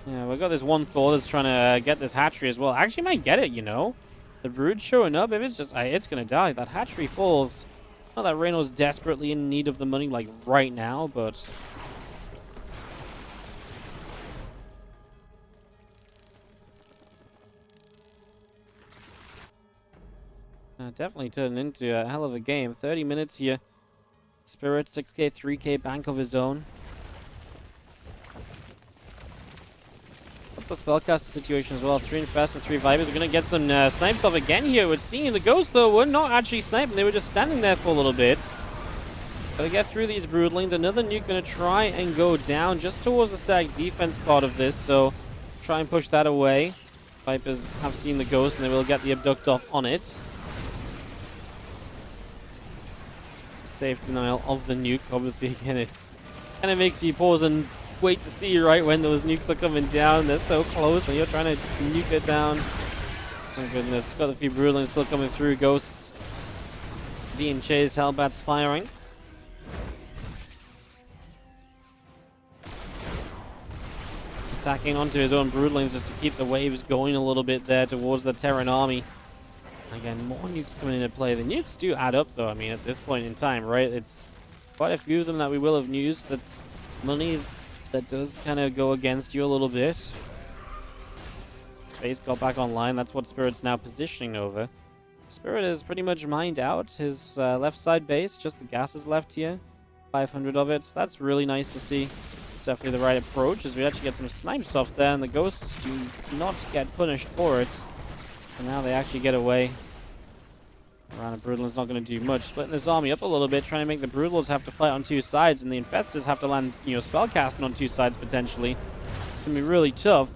yeah, we've got this one Thor that's trying to get this hatchery as well. Actually might get it, you know. The brood showing up, if it's just, it's gonna die. That hatchery falls. Not that Reynor's desperately in need of the money, like, right now, but definitely turned into a hell of a game. 30 minutes here. Spirit, 6k, 3k bank of his own. What's the spellcaster situation as well? 3 Infest and 3 Vipers. We're going to get some snipes off again here. We're seeing the Ghosts, though, were not actually sniping. They were just standing there for a little bit. Gotta get through these broodlings. Another nuke going to try and go down just towards the stack defense part of this, so try and push that away. Vipers have seen the Ghost, and they will get the abduct off on it. Safe denial of the nuke. Obviously, again, it kind of makes you pause and wait to see, right, when those nukes are coming down. They're so close, and you're trying to nuke it down. Oh, goodness. Got a few broodlings still coming through. Ghosts being chased. Hellbats firing. Attacking onto his own broodlings just to keep the waves going a little bit there towards the Terran army. Again, more nukes coming into play. The nukes do add up, though, I mean, at this point in time, right? It's quite a few of them that we will have used. That's money that does kind of go against you a little bit. Space got back online. That's what Spirit's now positioning over. Spirit is pretty much mined out his left side base. Just the gas is left here. 500 of it. So that's really nice to see. It's definitely the right approach, as we actually get some snipe stuff there, and the Ghosts do not get punished for it. And now they actually get away. Around the Broodlord's not going to do much. Splitting this army up a little bit, trying to make the Broodlords have to fight on two sides, and the Infestors have to land, you know, spellcasting on two sides potentially. It's going to be really tough.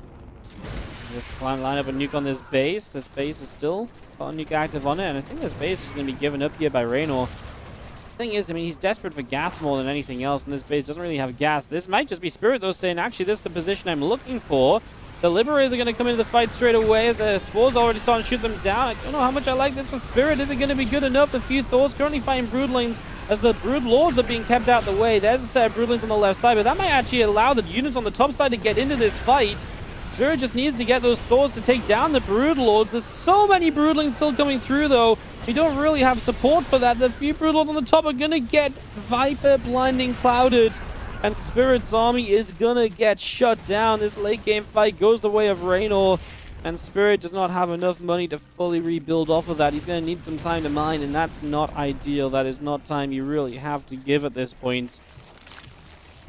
Just line up a nuke on this base. This base is still got a nuke active on it, and I think this base is going to be given up here by Raynor. The thing is, I mean, he's desperate for gas more than anything else, and this base doesn't really have gas. This might just be Spirit, though, saying, actually, this is the position I'm looking for. The Liberators are going to come into the fight straight away as the Spores already starting to shoot them down. I don't know how much I like this for Spirit. Is it going to be good enough? The few Thors currently fighting Broodlings as the Brood Lords are being kept out of the way. There's a set of Broodlings on the left side, but that might actually allow the units on the top side to get into this fight. Spirit just needs to get those Thors to take down the Brood Lords. There's so many Broodlings still coming through, though. We don't really have support for that. The few Brood Lords on the top are going to get Viper blinding clouded. And Spirit's army is gonna get shut down. This late game fight goes the way of Raynor, and Spirit does not have enough money to fully rebuild off of that. He's gonna need some time to mine, and that's not ideal. That is not time you really have to give at this point.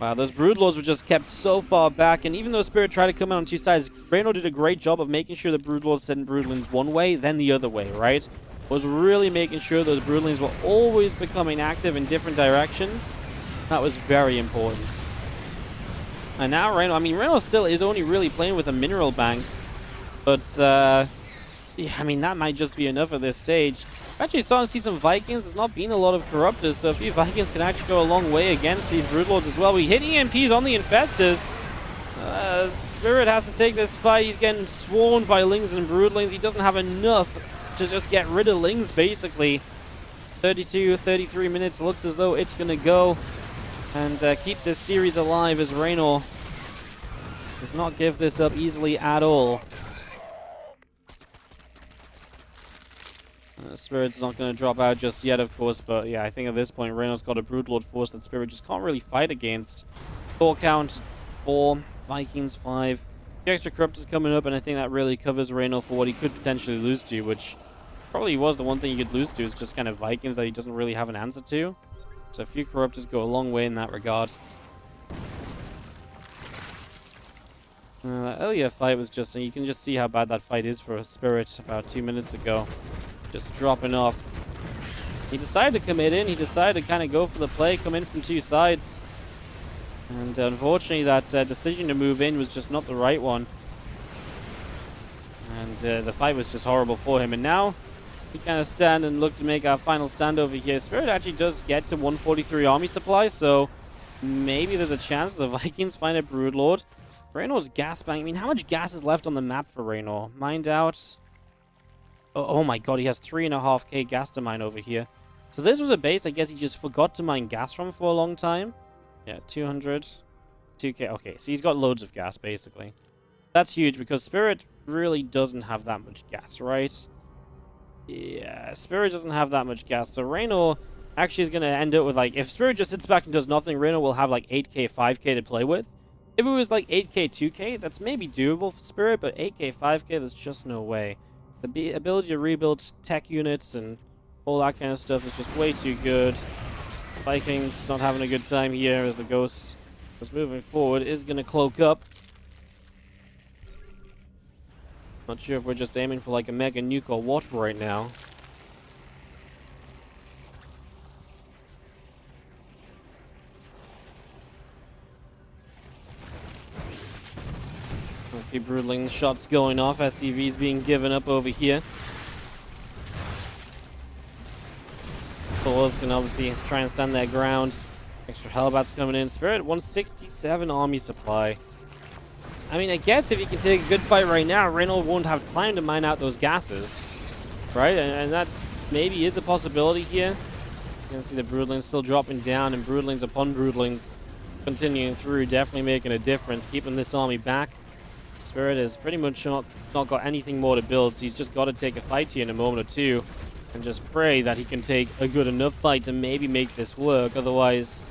Wow, those Broodlords were just kept so far back, and even though Spirit tried to come in on two sides, Raynor did a great job of making sure the Broodlords sent Broodlings one way, then the other way, right? Was really making sure those Broodlings were always becoming active in different directions. That was very important. And now Reynor, I mean, Reynor still is only really playing with a mineral bank. But, yeah, I mean, that might just be enough at this stage. We're actually starting to see some Vikings. There's not been a lot of Corruptors, so a few Vikings can actually go a long way against these Broodlords as well. We hit EMPs on the Infestors. Spirit has to take this fight. He's getting swarmed by Lings and Broodlings. He doesn't have enough to just get rid of Lings, basically. 32, 33 minutes. Looks as though it's going to go and keep this series alive as Raynor does not give this up easily at all. Spirit's not going to drop out just yet, of course, but yeah, I think at this point Raynor's got a Broodlord force that Spirit just can't really fight against. Thor count 4, Vikings 5. The extra Corruptors coming up, and I think that really covers Raynor for what he could potentially lose to, which probably was the one thing he could lose to, is just kind of Vikings that he doesn't really have an answer to. So a few Corruptors go a long way in that regard. That earlier fight was just, you can just see how bad that fight is for a Spirit about 2 minutes ago. Just dropping off. He decided to commit in. He decided to kind of go for the play, come in from two sides. And unfortunately, that decision to move in was just not the right one. And the fight was just horrible for him. And now, we kind of stand and look to make our final stand over here. Spirit actually does get to 143 army supply, so maybe there's a chance the Vikings find a Broodlord. Raynor's gas bank. I mean, how much gas is left on the map for Raynor? Mined out. Oh my god, he has 3.5k gas to mine over here. So this was a base I guess he just forgot to mine gas from for a long time. Yeah, 200. 2k. Okay, so he's got loads of gas, basically. That's huge, because Spirit really doesn't have that much gas, right? Yeah, Spirit doesn't have that much gas. So Raynor actually is going to end up with, like, if Spirit just sits back and does nothing, Raynor will have, like, 8k, 5k to play with. If it was, like, 8k, 2k, that's maybe doable for Spirit, but 8k, 5k, there's just no way. The ability to rebuild tech units and all that kind of stuff is just way too good. Vikings not having a good time here as the Ghost was moving forward, is going to cloak up. Not sure if we're just aiming for like a mega nuke or what right now. A few Broodling shots going off. SCV's being given up over here. Thors can obviously try and stand their ground. Extra Hellbats coming in. Spirit 167 army supply. I mean, I guess if he can take a good fight right now, Raynor won't have time to mine out those gases. Right? And that maybe is a possibility here. So you can see the Broodlings still dropping down, and Broodlings upon Broodlings continuing through, definitely making a difference, keeping this army back. Spirit has pretty much not got anything more to build, so he's just got to take a fight here in a moment or two and just pray that he can take a good enough fight to maybe make this work. Otherwise,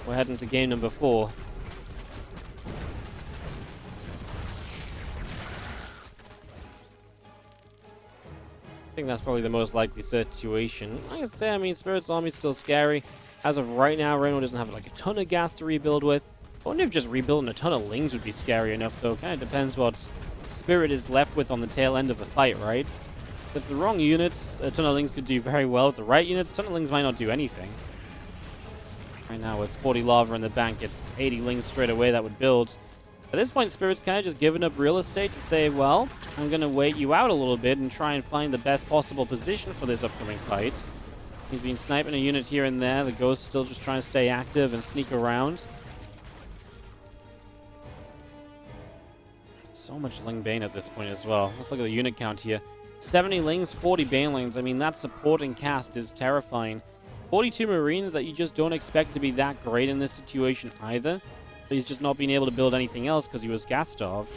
we're heading to game number 4. I think that's probably the most likely situation. Like I say, I mean, Spirit's army is still scary. As of right now, Raynor doesn't have like a ton of gas to rebuild with. I wonder if just rebuilding a ton of Lings would be scary enough, though. Kind of depends what Spirit is left with on the tail end of the fight, right? If the wrong units, a ton of Lings could do very well. With the right units, a ton of Lings might not do anything. Right now, with 40 lava in the bank, it's 80 Lings straight away that would build. At this point, Spirit's kind of just giving up real estate to say, well, I'm going to wait you out a little bit and try and find the best possible position for this upcoming fight. He's been sniping a unit here and there. The Ghost's still just trying to stay active and sneak around. So much Ling Bane at this point as well. Let's look at the unit count here. 70 Lings, 40 Banelings. I mean, that supporting cast is terrifying. 42 Marines that you just don't expect to be that great in this situation either. But he's just not being able to build anything else because he was gas starved.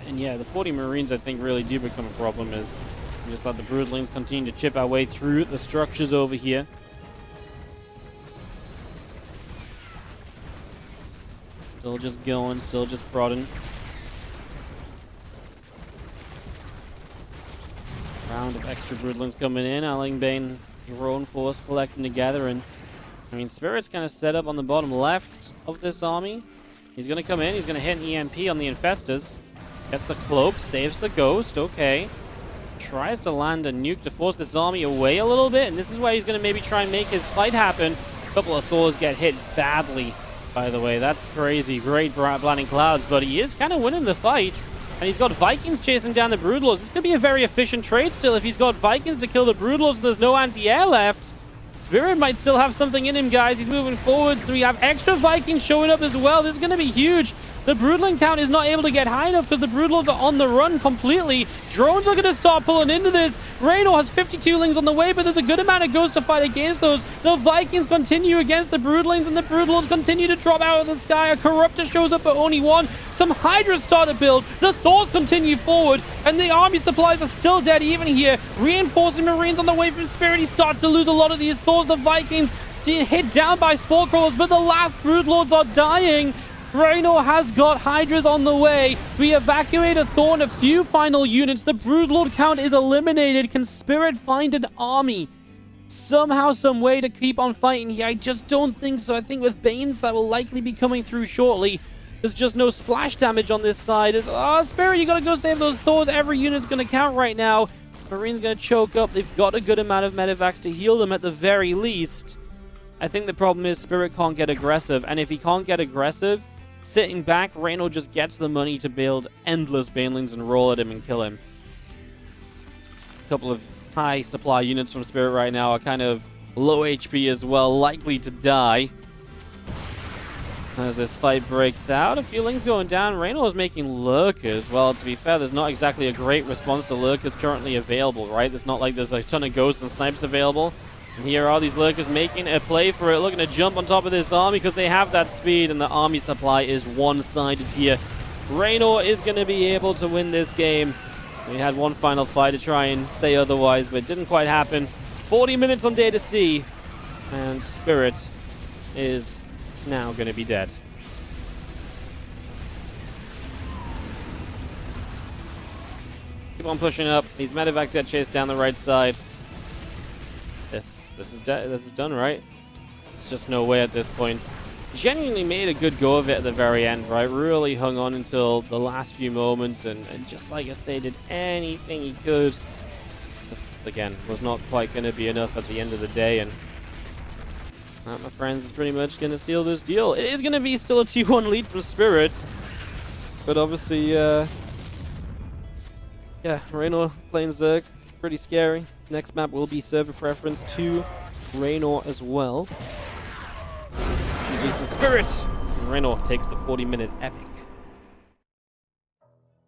And yeah, the 40 Marines I think really do become a problem as we just let the Broodlings continue to chip our way through the structures over here. Still just going, still just prodding. Round of extra Broodlings coming in. Our Ling Bane drone force collecting together, and I mean, Spirit's kind of set up on the bottom left of this army. He's going to come in. He's going to hit an EMP on the Infestors. Gets the cloak, saves the Ghost. Okay. Tries to land a nuke to force this army away a little bit, and this is where he's going to maybe try and make his fight happen. A couple of Thors get hit badly by the way. That's crazy. Great blinding clouds, but he is kind of winning the fight. And he's got Vikings chasing down the Broodlords. This could be a very efficient trade still. If he's got Vikings to kill the Broodlords and there's no anti-air left, Spirit might still have something in him, guys. He's moving forward, so we have extra Vikings showing up as well. This is going to be huge. The Broodling count is not able to get high enough because the Broodlords are on the run completely. Drones are going to start pulling into this. Raynor has 52 lings on the way, but there's a good amount of ghosts to fight against those. The Vikings continue against the Broodlings, and the Broodlords continue to drop out of the sky. A Corruptor shows up, but only one. Some Hydras start to build. The Thors continue forward, and the army supplies are still dead even here. Reinforcing Marines on the way from Spirit. He starts to lose a lot of these Thors. The Vikings hit down by Spore Crawlers, but the last Broodlords are dying. Raynor has got Hydras on the way. We evacuate a Thor and a few final units. The Broodlord count is eliminated. Can Spirit find an army? Somehow, some way to keep on fighting here? I just don't think so. I think with Banes, that will likely be coming through shortly. There's just no splash damage on this side. Spirit, you gotta go save those Thors. Every unit's gonna count right now. Marine's gonna choke up. They've got a good amount of medevacs to heal them at the very least. I think the problem is Spirit can't get aggressive. And if he can't get aggressive, sitting back, Raynor just gets the money to build endless Banelings and roll at him and kill him. A couple of high supply units from Spirit right now are kind of low HP as well, likely to die. As this fight breaks out, a few lings going down. Raynor is making Lurkers. Well, to be fair, there's not exactly a great response to Lurkers currently available, right? It's not like there's a ton of Ghosts and Snipes available. And here are these Lurkers making a play for it, looking to jump on top of this army because they have that speed, and the army supply is one-sided here. Raynor is going to be able to win this game. We had one final fight to try and say otherwise, but it didn't quite happen. 40 minutes on day to see, and Spirit is now going to be dead. Keep on pushing up. These medevacs get chased down the right side. This is done, right? There's just no way at this point. Genuinely made a good go of it at the very end, right? Really hung on until the last few moments, and just like I say, did anything he could. This, again, was not quite going to be enough at the end of the day, and that, my friends, is pretty much going to seal this deal. It is going to be still a 2-1 lead from Spirit, but obviously, yeah, Raynor playing Zerg, pretty scary. Next map will be server preference to Raynor as well. GG's Spirit. Raynor takes the 40-minute epic.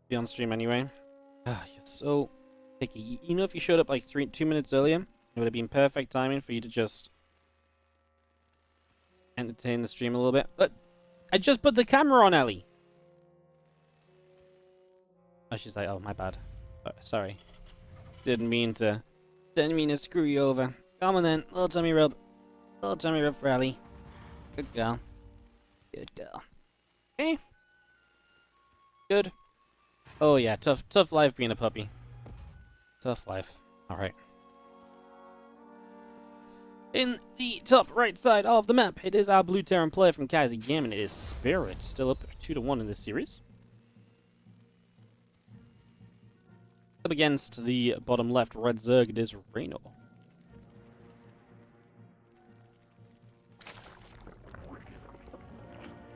Be on stream anyway. You're so picky. You know, if you showed up like 2 minutes earlier, it would have been perfect timing for you to just entertain the stream a little bit. But I just put the camera on, Ellie. Oh, she's like, oh, my bad. Sorry. Didn't mean to screw you over. Come on then, little tummy rub. Little tummy rub for Ellie. Good girl. Good girl. Okay. Good. Oh yeah, tough life being a puppy. Tough life. Alright. In the top right side of the map, it is our blue Terran player from Kaiser Gaming. It is Spirit, still up 2-1 in this series. Up against the bottom left red Zerg, it is Reynor.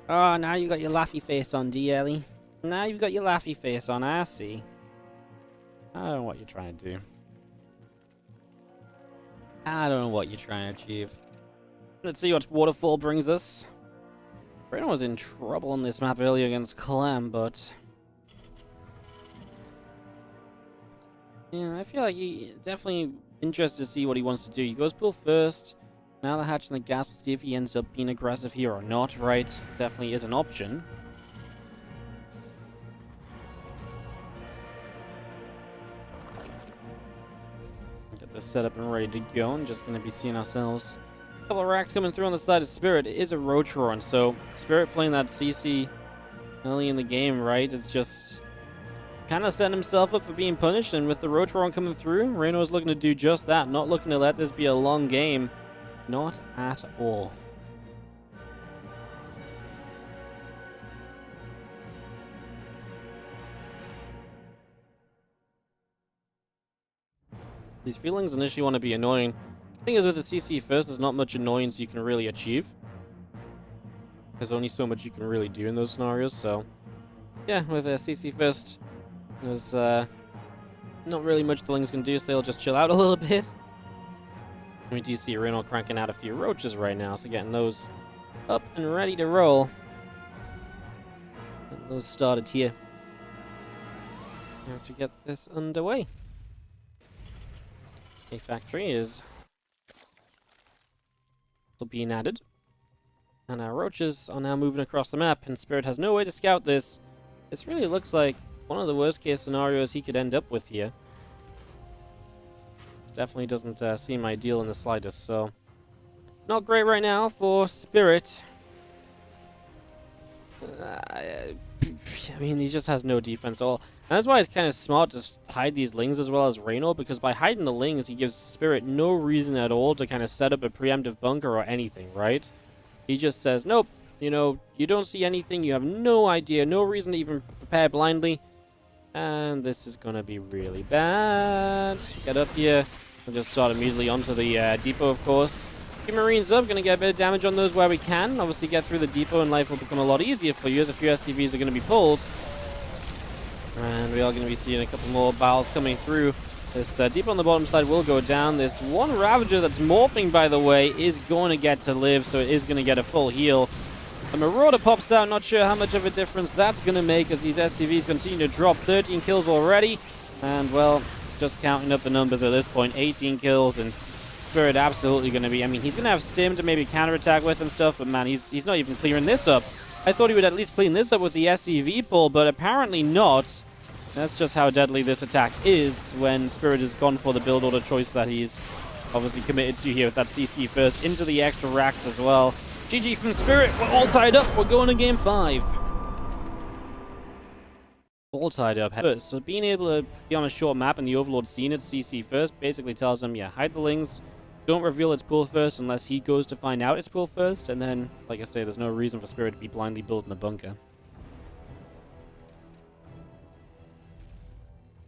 Oh, now you got your laughy face on, Ellie. Now you've got your laughy face on, I see. I don't know what you're trying to do. I don't know what you're trying to achieve. Let's see what Waterfall brings us. Reynor was in trouble on this map earlier against Clem, but yeah, I feel like he definitely interested to see what he wants to do. He goes pool first. Now the hatch and the gas, we'll see if he ends up being aggressive here or not, right? Definitely is an option. Get this set up and ready to go. I'm just going to be seeing ourselves. A couple of racks coming through on the side of Spirit. It is a Roach run, so Spirit playing that CC early in the game, right? It's just kind of setting himself up for being punished, and with the Roach run coming through, Reynor's looking to do just that, not looking to let this be a long game. Not at all. These feelings initially want to be annoying. The thing is, with the CC first, there's not much annoyance you can really achieve. There's only so much you can really do in those scenarios, so yeah, with CC first, there's not really much the Lings can do, so they'll just chill out a little bit. We do see Reynor cranking out a few Roaches right now, so getting those up and ready to roll. And those started here as we get this underway. A factory is still being added. And our Roaches are now moving across the map, and Spirit has no way to scout this. This really looks like one of the worst case scenarios he could end up with here. This definitely doesn't seem ideal in the slightest, so not great right now for Spirit. I mean, he just has no defense at all. And that's why it's kind of smart to hide these Lings as well as Reynor, because by hiding the Lings, he gives Spirit no reason at all to kind of set up a preemptive bunker or anything, right? He just says, nope, you know, you don't see anything, you have no idea, no reason to even prepare blindly. And this is going to be really bad. Get up here and just start immediately onto the depot, of course. Keep Marines up, going to get a bit of damage on those where we can. Obviously get through the depot and life will become a lot easier for you as a few SCVs are going to be pulled. And we are going to be seeing a couple more battles coming through. This depot on the bottom side will go down. This one Ravager that's morphing, by the way, is going to get to live, so it is going to get a full heal. A Marauder pops out, not sure how much of a difference that's going to make as these SCVs continue to drop. 13 kills already, and well, just counting up the numbers at this point, 18 kills, and Spirit absolutely going to be, I mean, he's going to have Stim to maybe counterattack with and stuff, but man, he's not even clearing this up. I thought he would at least clean this up with the SCV pull, but apparently not. That's just how deadly this attack is when Spirit has gone for the build order choice that he's obviously committed to here with that CC first into the extra racks as well. GG from Spirit, we're all tied up, we're going to game 5. All tied up. So being able to be on a short map and the Overlord seeing it CC first basically tells him, yeah, hide the Lings, don't reveal its pool first unless he goes to find out its pool first, and then, like I say, there's no reason for Spirit to be blindly building a bunker.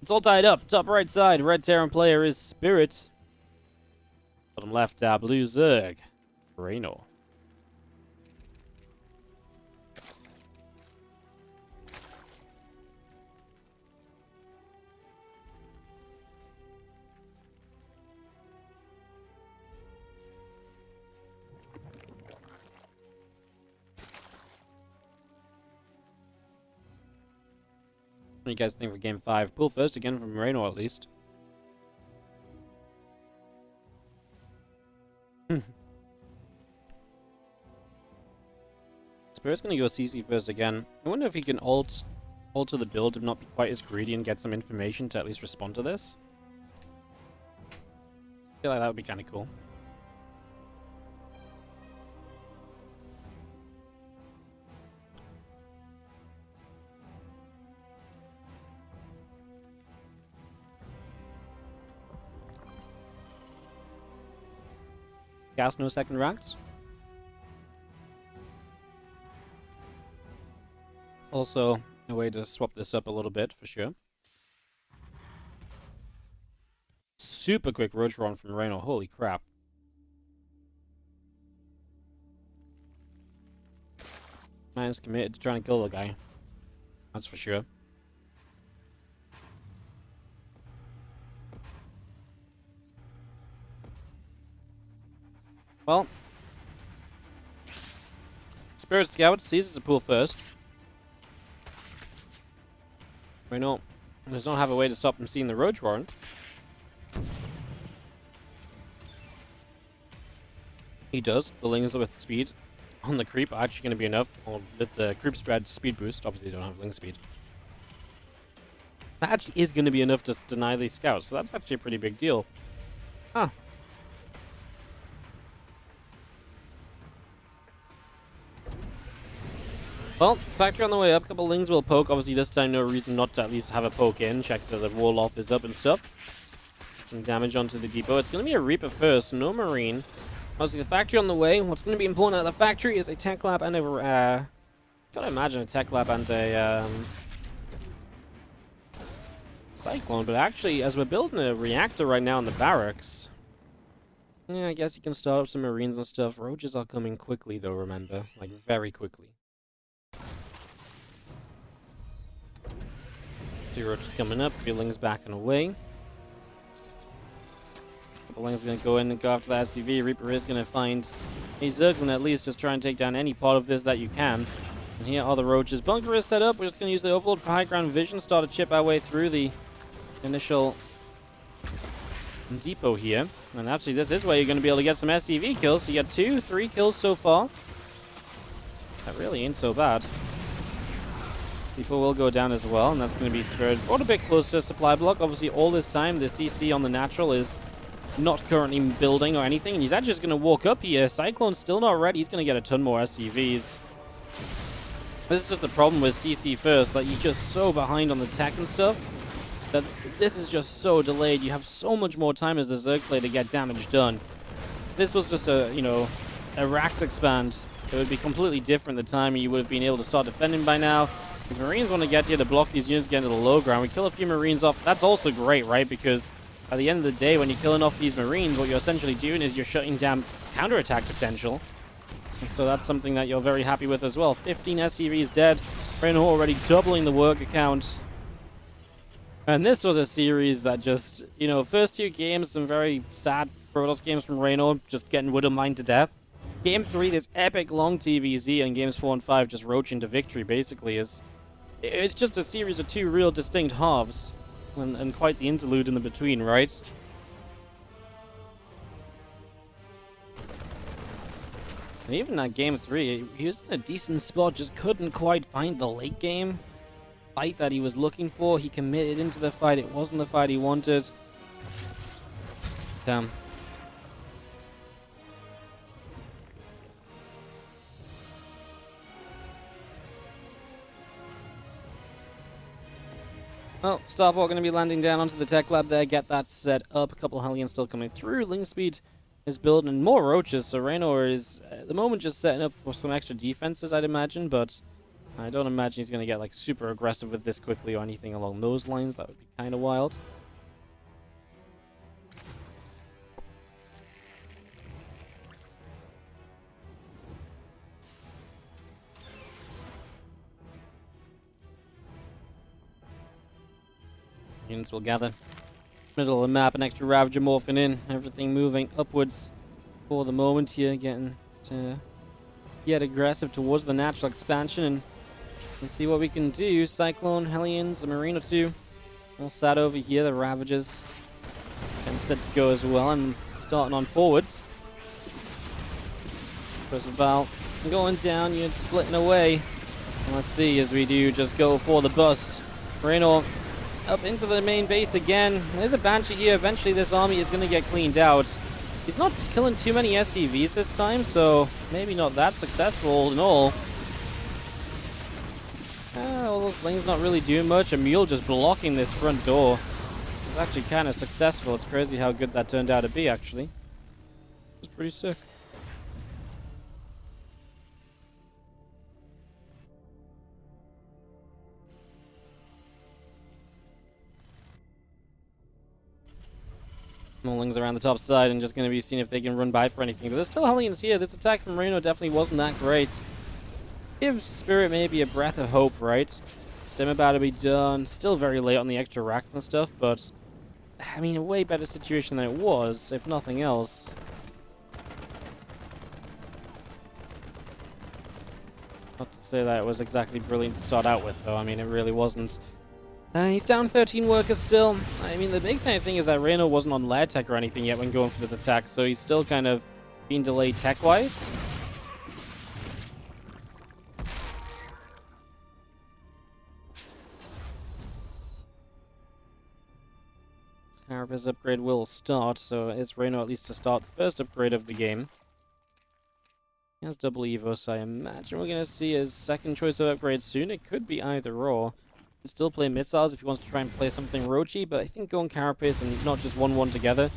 It's all tied up. Top right side, red Terran player is Spirit. Bottom left, blue Zerg, Raynor. What do you guys think for game 5? Pull first again from Reynor at least. Spirit's gonna go CC first again. I wonder if he can alter the build to not be quite as greedy and get some information to at least respond to this. I feel like that would be kind of cool. Gas, no second racks. Also, a way to swap this up a little bit, for sure. Super quick Roach run from Reynor, holy crap. Man's committed to trying to kill the guy. That's for sure. Well, Spirit Scout sees it's a pool first. Reynor does not have a way to stop him seeing the Roach Warren. He does. The Lings with speed on the creep are actually going to be enough. Or with the creep spread speed boost. Obviously, they don't have Ling speed. That actually is going to be enough to deny these scouts. So that's actually a pretty big deal. Huh. Well, factory on the way up. A couple Lings will poke. Obviously, this time no reason not to at least have a poke in. Check that the wall off is up and stuff. Some damage onto the depot. It's going to be a Reaper first. No Marine. Obviously, the factory on the way. What's going to be important at the factory is a tech lab and a... gotta imagine a tech lab and a... Cyclone. But actually, as we're building a reactor right now in the barracks... Yeah, I guess you can start up some Marines and stuff. Roaches are coming quickly, though, remember? Like, very quickly. 2 Roaches coming up, feelings backing away. Ling's going to go in and go after the SCV. Reaper is going to find a Zerg at least. Just try and take down any part of this that you can. And here are the Roaches. Bunker is set up. We're just going to use the Overlord for high ground vision. Start to chip our way through the initial depot here. And actually, this is where you're going to be able to get some SCV kills. So you got 2, 3 kills so far. That really ain't so bad. Depot will go down as well, and that's going to be Spirit. Brought a bit close to a supply block. Obviously, all this time, the CC on the natural is not currently building or anything, and he's actually just going to walk up here. Cyclone's still not ready. He's going to get a ton more SCVs. This is just the problem with CC first, that you're just so behind on the tech and stuff, that this is just so delayed. You have so much more time as the Zerg player to get damage done. If this was just a, a Rax expand, it would be completely different. The time you would have been able to start defending by now. These Marines want to get here to block these units getting to the low ground. We kill a few Marines off. That's also great, right? Because at the end of the day, when you're killing off these Marines, what you're essentially doing is you're shutting down counterattack potential. And so that's something that you're very happy with as well. 15 SCVs dead. Raynor already doubling the work account. And this was a series that just, first 2 games, some very sad Protoss games from Raynor, just getting wood and mine to death. Game 3, this epic long TVZ, and games 4 and 5 just roaching to victory, basically. It's just a series of 2 real distinct halves. And quite the interlude in the between, right? And even at game 3, he was in a decent spot, just couldn't quite find the late game fight that he was looking for. He committed into the fight. It wasn't the fight he wanted. Damn. Well, Starport going to be landing down onto the tech lab there, get that set up. A couple of Hellions still coming through. Link speed is building, and more Roaches, so Raynor is, at the moment, just setting up for some extra defenses, I'd imagine, but I don't imagine he's going to get, like, super aggressive with this quickly or anything along those lines. That would be kind of wild. Units will gather. Middle of the map, an extra Ravager morphing in. Everything moving upwards for the moment here, getting to get aggressive towards the natural expansion, and let's see what we can do. Cyclone, Hellions, a Marine or 2. All sat over here, the Ravagers. And set to go as well, and starting on forwards. Percival going down, units splitting away. And let's see, as we do just go for the bust. Raynor up into the main base again. There's a Banshee here. Eventually this army is going to get cleaned out. He's not killing too many SCVs this time, so maybe not that successful in all. All those things not really doing much. A mule just blocking this front door. It's actually kind of successful. It's crazy how good that turned out to be, actually. It's pretty sick. Smallings around the top side and just going to be seeing if they can run by for anything. But there's still Hellions here. This attack from Raynor definitely wasn't that great. Gives Spirit maybe a breath of hope, right? Stim about to be done. Still very late on the extra racks and stuff, but I mean, a way better situation than it was, if nothing else. Not to say that it was exactly brilliant to start out with, though. I mean, it really wasn't. He's down 13 workers still. I mean, the big thing is that Raynor wasn't on lair tech or anything yet when going for this attack, so he's still kind of being delayed tech-wise. Carapace upgrade will start, so it's Raynor at least to start the first upgrade of the game. He has double Evo, so I imagine we're going to see his second choice of upgrade soon. It could be either or. Still play missiles if he wants to try and play something roachy, but I think going Carapace and not just 1-1 together,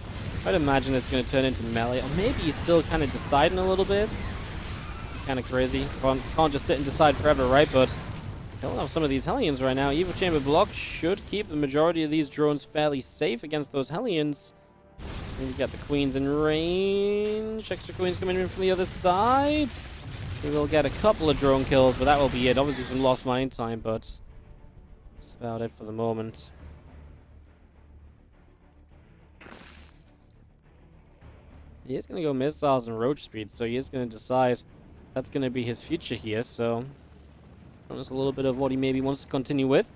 I'd imagine it's going to turn into melee. Or maybe he's still kind of deciding a little bit. Kind of crazy. Can't just sit and decide forever, right? But killing off some of these Hellions right now. Evil Chamber block should keep the majority of these drones fairly safe against those Hellions. Just need to get the queens in range. Extra queens coming in from the other side. We will get a couple of drone kills, but that will be it. Obviously some lost mining time, but that's about it for the moment. He is going to go missiles and roach speed, so he is going to decide that's going to be his future here, so that's a little bit of what he maybe wants to continue with.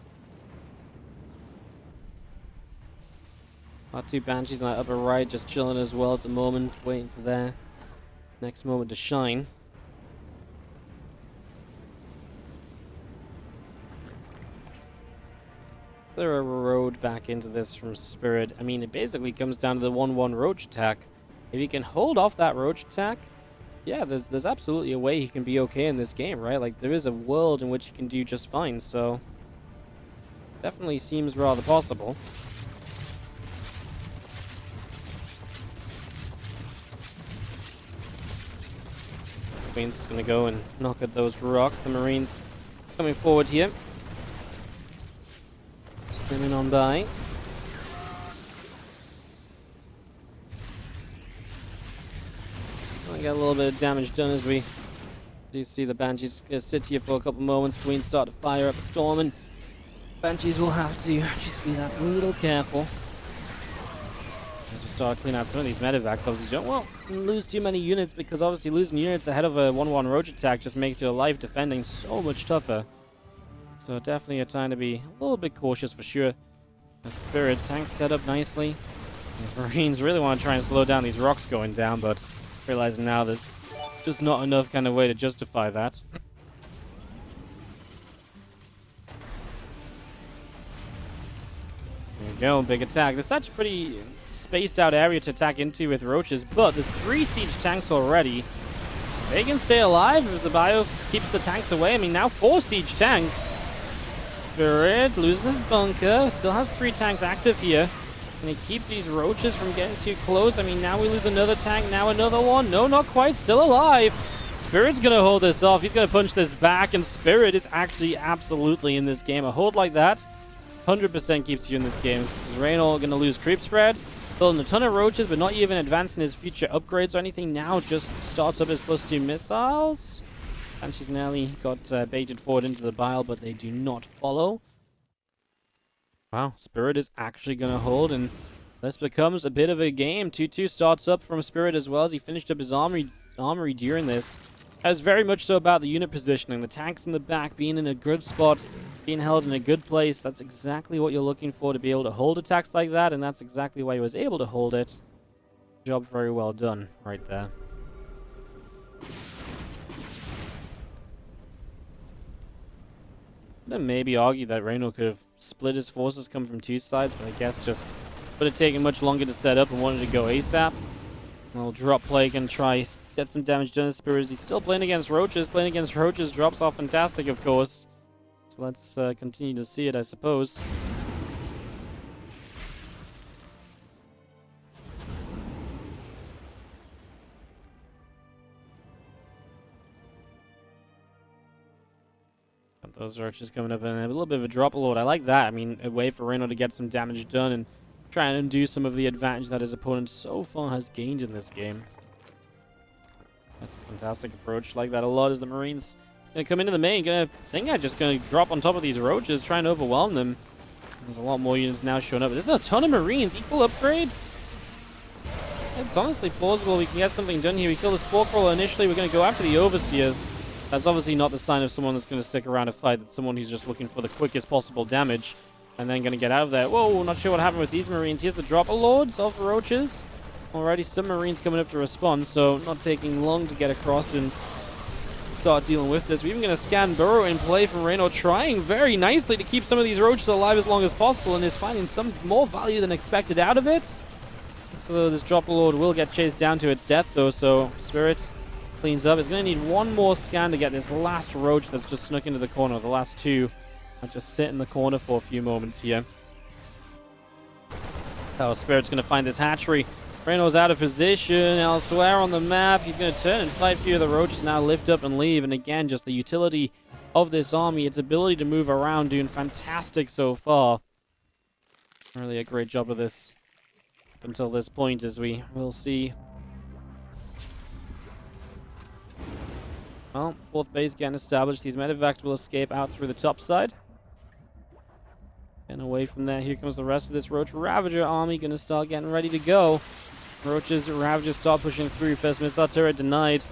Our two Banshees on that upper right just chilling as well at the moment, waiting for their next moment to shine. There a road back into this from Spirit. I mean, it basically comes down to the 1-1 Roach attack. If he can hold off that Roach attack, yeah, there's absolutely a way he can be okay in this game, right? Like, there is a world in which he can do just fine, so definitely seems rather possible. Queen's gonna go and knock at those rocks. The Marines coming forward here. Stimming on by. Just gonna get a little bit of damage done as we do see the Banshees sit here for a couple moments. Queens start to fire up a storm, and Banshees will have to just be that little careful as we start to clean out some of these medevacs. Obviously, you don't want to lose too many units, because obviously losing units ahead of a 1-1 Roach attack just makes your life defending so much tougher. So definitely a time to be a little bit cautious for sure. The Spirit tank set up nicely. These Marines really want to try and slow down these rocks going down, but realizing now there's just not enough kind of way to justify that. There we go, big attack. This is actually pretty spaced out area to attack into with roaches, but there's 3 siege tanks already. They can stay alive if the bio keeps the tanks away. I mean, now 4 siege tanks. Spirit loses his bunker, still has 3 tanks active here. Can he keep these roaches from getting too close? I mean, now we lose another tank, now another one. No, not quite, still alive. Spirit's gonna hold this off. He's gonna punch this back, and Spirit is actually absolutely in this game. A hold like that 100% keeps you in this game. Raynor gonna lose creep spread. Building a ton of roaches, but not even advancing his future upgrades or anything. Now just starts up his +2 missiles. And she's nearly got baited forward into the bile, but they do not follow. Wow, Spirit is actually going to hold, and this becomes a bit of a game. 2-2 starts up from Spirit as well as he finished up his armory during this. That was very much so about the unit positioning. The tanks in the back being in a good spot, being held in a good place. That's exactly what you're looking for, to be able to hold attacks like that, and that's exactly why he was able to hold it. Job very well done right there. Then maybe argue that Reynor could have split his forces, come from 2 sides, but I guess just would have taken much longer to set up and wanted to go ASAP. I'll drop play, gonna try get some damage done to Spirit. He's still playing against roaches. Playing against roaches drops off fantastic, of course. So let's continue to see it, I suppose. Those roaches coming up and a little bit of a drop load. I like that. I mean, a way for Reynor to get some damage done and try and undo some of the advantage that his opponent so far has gained in this game. That's a fantastic approach. Like that a lot. As the Marines gonna come into the main, just gonna drop on top of these roaches, try and overwhelm them. There's a lot more units now showing up. There's a ton of Marines. Equal upgrades. It's honestly plausible we can get something done here. We kill the Spore Crawler initially. We're gonna go after the Overseers. That's obviously not the sign of someone that's going to stick around to fight. That's someone who's just looking for the quickest possible damage and then going to get out of there. Whoa, not sure what happened with these Marines. Here's the Dropper Lords of Roaches. Already some Marines coming up to respond, so not taking long to get across and start dealing with this. We're even going to scan Burrow in play from Reynor, trying very nicely to keep some of these Roaches alive as long as possible, and is finding some more value than expected out of it. So this Dropper Lord will get chased down to its death, though, so Spirit cleans up. It's going to need one more scan to get this last roach that's just snuck into the corner. The last 2 might just sit in the corner for a few moments here. Oh, Spirit's going to find this hatchery. Reynor's out of position elsewhere on the map. He's going to turn and fight a few of the roaches, now lift up and leave. And again, just the utility of this army, its ability to move around, doing fantastic so far. Really a great job of this up until this point, as we will see. Well, fourth base getting established. These medevacs will escape out through the top side. And away from there, here comes the rest of this Roach Ravager army. Going to start getting ready to go. Roach's Ravagers start pushing through. First missile turret denied.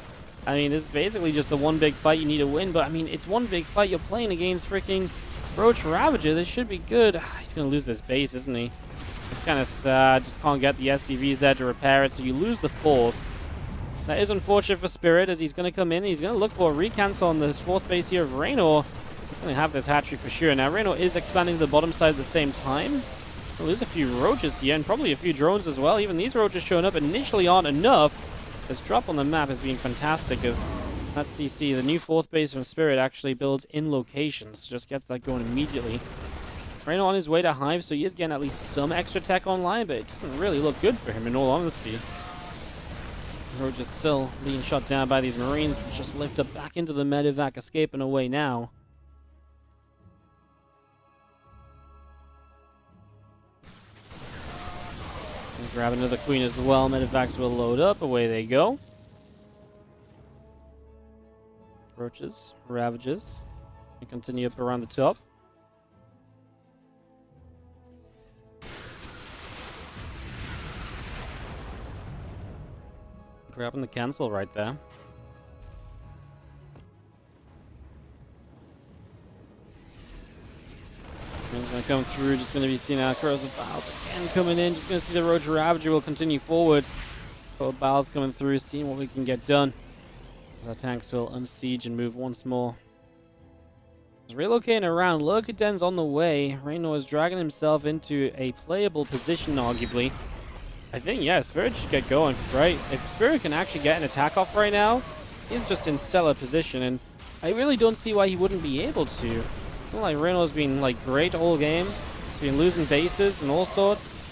I mean, this is basically just the one big fight you need to win. But, I mean, it's one big fight. You're playing against freaking Roach Ravager. This should be good. He's going to lose this base, isn't he? It's kind of sad. Just can't get the SCVs there to repair it. So you lose the fourth. That is unfortunate for Spirit, as he's going to come in. He's going to look for a recancel on this fourth base here of Raynor. He's going to have this hatchery for sure. Now, Raynor is expanding to the bottom side at the same time. Well, there's a few Roaches here, and probably a few drones as well. Even these Roaches showing up initially aren't enough. This drop on the map has been fantastic, as that CC, the new fourth base from Spirit, actually builds in locations. Just gets that going immediately. Raynor on his way to Hive, so he is getting at least some extra tech online, but it doesn't really look good for him, in all honesty. Roach is still being shot down by these Marines, but just lift up back into the medevac, escaping away now. And grab another queen as well. Medevacs will load up. Away they go. Roaches, Ravages, and continue up around the top. Grabbing the cancel right there. He's going to come through, just going to be seeing our Corrosive Bowels again coming in. Just going to see the Roach Ravager will continue forward. Bowels coming through, seeing what we can get done. The tanks will unsiege and move once more. He's relocating around. Lurkaden's on the way. Raynor is dragging himself into a playable position, arguably. I think, yeah, Spirit should get going, right? If Spirit can actually get an attack off right now, he's just in stellar position, and I really don't see why he wouldn't be able to. It's not like Reynor's been, like, great all game. He's been losing bases and all sorts.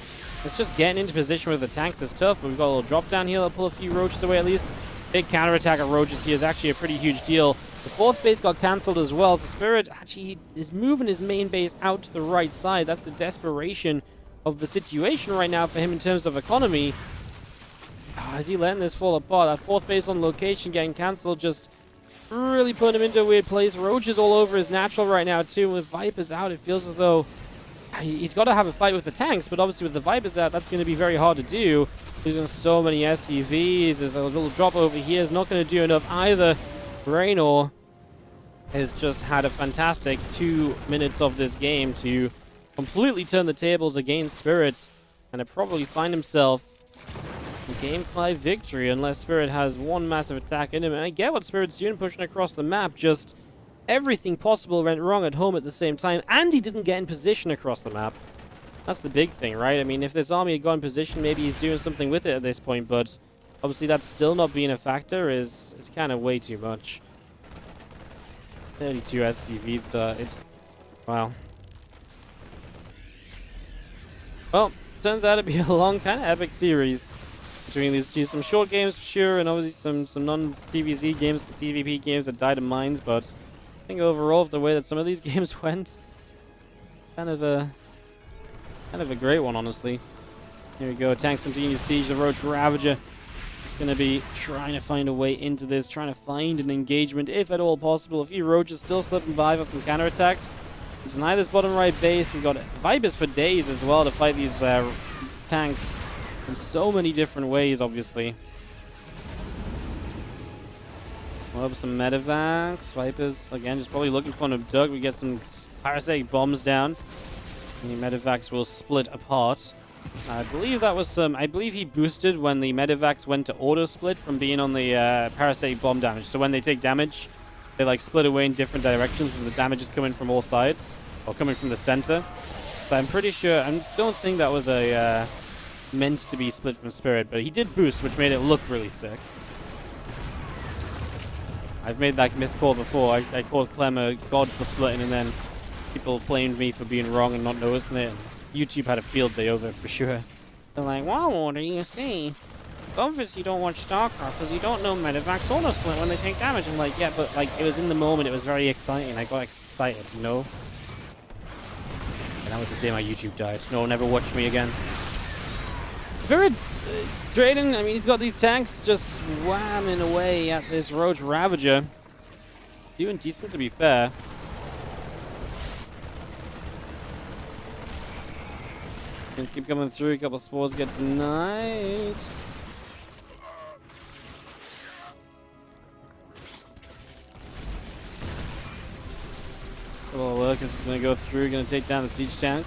It's just getting into position with the tanks is tough, but we've got a little drop down here that'll pull a few Roaches away at least. Big counterattack at Roaches here is actually a pretty huge deal. The fourth base got cancelled as well, so Spirit actually is moving his main base out to the right side. That's the desperation of the situation right now for him in terms of economy. Oh, is he letting this fall apart? That fourth base on location getting cancelled just really putting him into a weird place. Roach is all over his natural right now too. With Vipers out, it feels as though he's got to have a fight with the tanks, but obviously with the Vipers out, that's going to be very hard to do. Losing so many SCVs. There's a little drop over here. Is not going to do enough either. Raynor has just had a fantastic 2 minutes of this game to completely turn the tables against Spirit, and to probably find himself in Game 5 victory unless Spirit has one massive attack in him. And I get what Spirit's doing, pushing across the map, just everything possible went wrong at home at the same time, and he didn't get in position across the map. That's the big thing, right? I mean, if this army had got in position, maybe he's doing something with it at this point, but obviously that's still not being a factor is kind of way too much. 32 SCVs died. Wow. Well, turns out to be a long, kind of epic series between these two. Some short games for sure, and obviously some non-TVZ games, TVP games that died in mines, but I think overall, the way that some of these games went, kind of a great one, honestly. Here we go. Tanks continue to siege the Roach Ravager. Just going to be trying to find a way into this, trying to find an engagement, if at all possible. A few Roaches still slipping by for some counterattacks. Deny this bottom right base. We've got Vipers for days as well to fight these tanks in so many different ways, obviously. We'll have some medevacs. Vipers, again, just probably looking for an abduct. We get some parasitic bombs down. And the medevacs will split apart. I believe that was some... I believe he boosted when the medevacs went to auto-split from being on the parasitic bomb damage. So when they take damage, they like split away in different directions because the damage is coming from all sides. Or coming from the center. So I'm pretty sure... I don't think that was a meant to be split from Spirit. But he did boost, which made it look really sick. I've made that miscall before. I called Clem a god for splitting, and then people blamed me for being wrong and not noticing it. And YouTube had a field day over it for sure. They're like, wow, what do you see? It's obvious you don't watch StarCraft because you don't know medevacs auto split when they take damage. I'm like, yeah, but like it was in the moment. It was very exciting. I got excited, you know? And that was the day my YouTube died. No one ever watched me again. Spirit's trading. I mean, he's got these tanks just whamming away at this Roach Ravager. Doing decent, to be fair. Things keep coming through. A couple spores get denied. This couple of workers is going to go through. Going to take down the siege tank.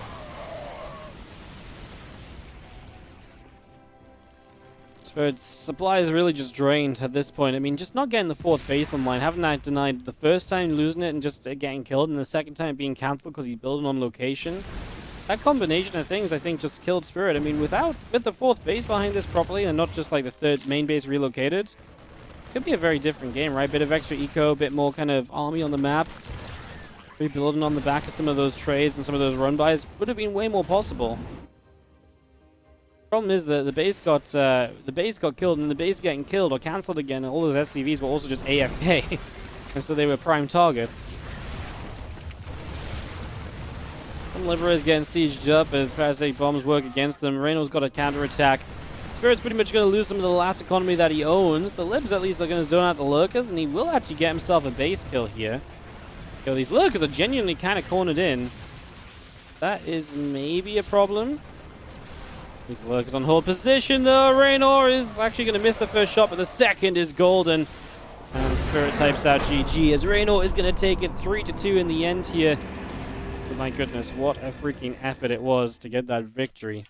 Spirit's supply is really just drained at this point. I mean, just not getting the 4th base online, having that denied the first time, losing it and just getting killed, and the second time being cancelled because he's building on location. That combination of things, I think, just killed Spirit. I mean, with the 4th base behind this properly, and not just like the 3rd main base relocated, could be a very different game, right? Bit of extra eco, bit more kind of army on the map. Rebuilding on the back of some of those trades and some of those run-bys would have been way more possible. Problem is that the base got killed, and the base getting killed or cancelled again, and all those SCVs were also just AFK, and so they were prime targets. Some Liberators getting sieged up as parasitic bombs work against them. Reynor's got a counter-attack. Spirit's pretty much going to lose some of the last economy that he owns. The Libs at least are going to zone out the Lurkers, and he will actually get himself a base kill here. Yo, these Lurkers are genuinely kind of cornered in. That is maybe a problem. These Lurkers on hold position, though. Raynor is actually going to miss the first shot, but the second is golden. And Spirit types out GG as Raynor is going to take it 3-2 in the end here. But my goodness, what a freaking effort it was to get that victory.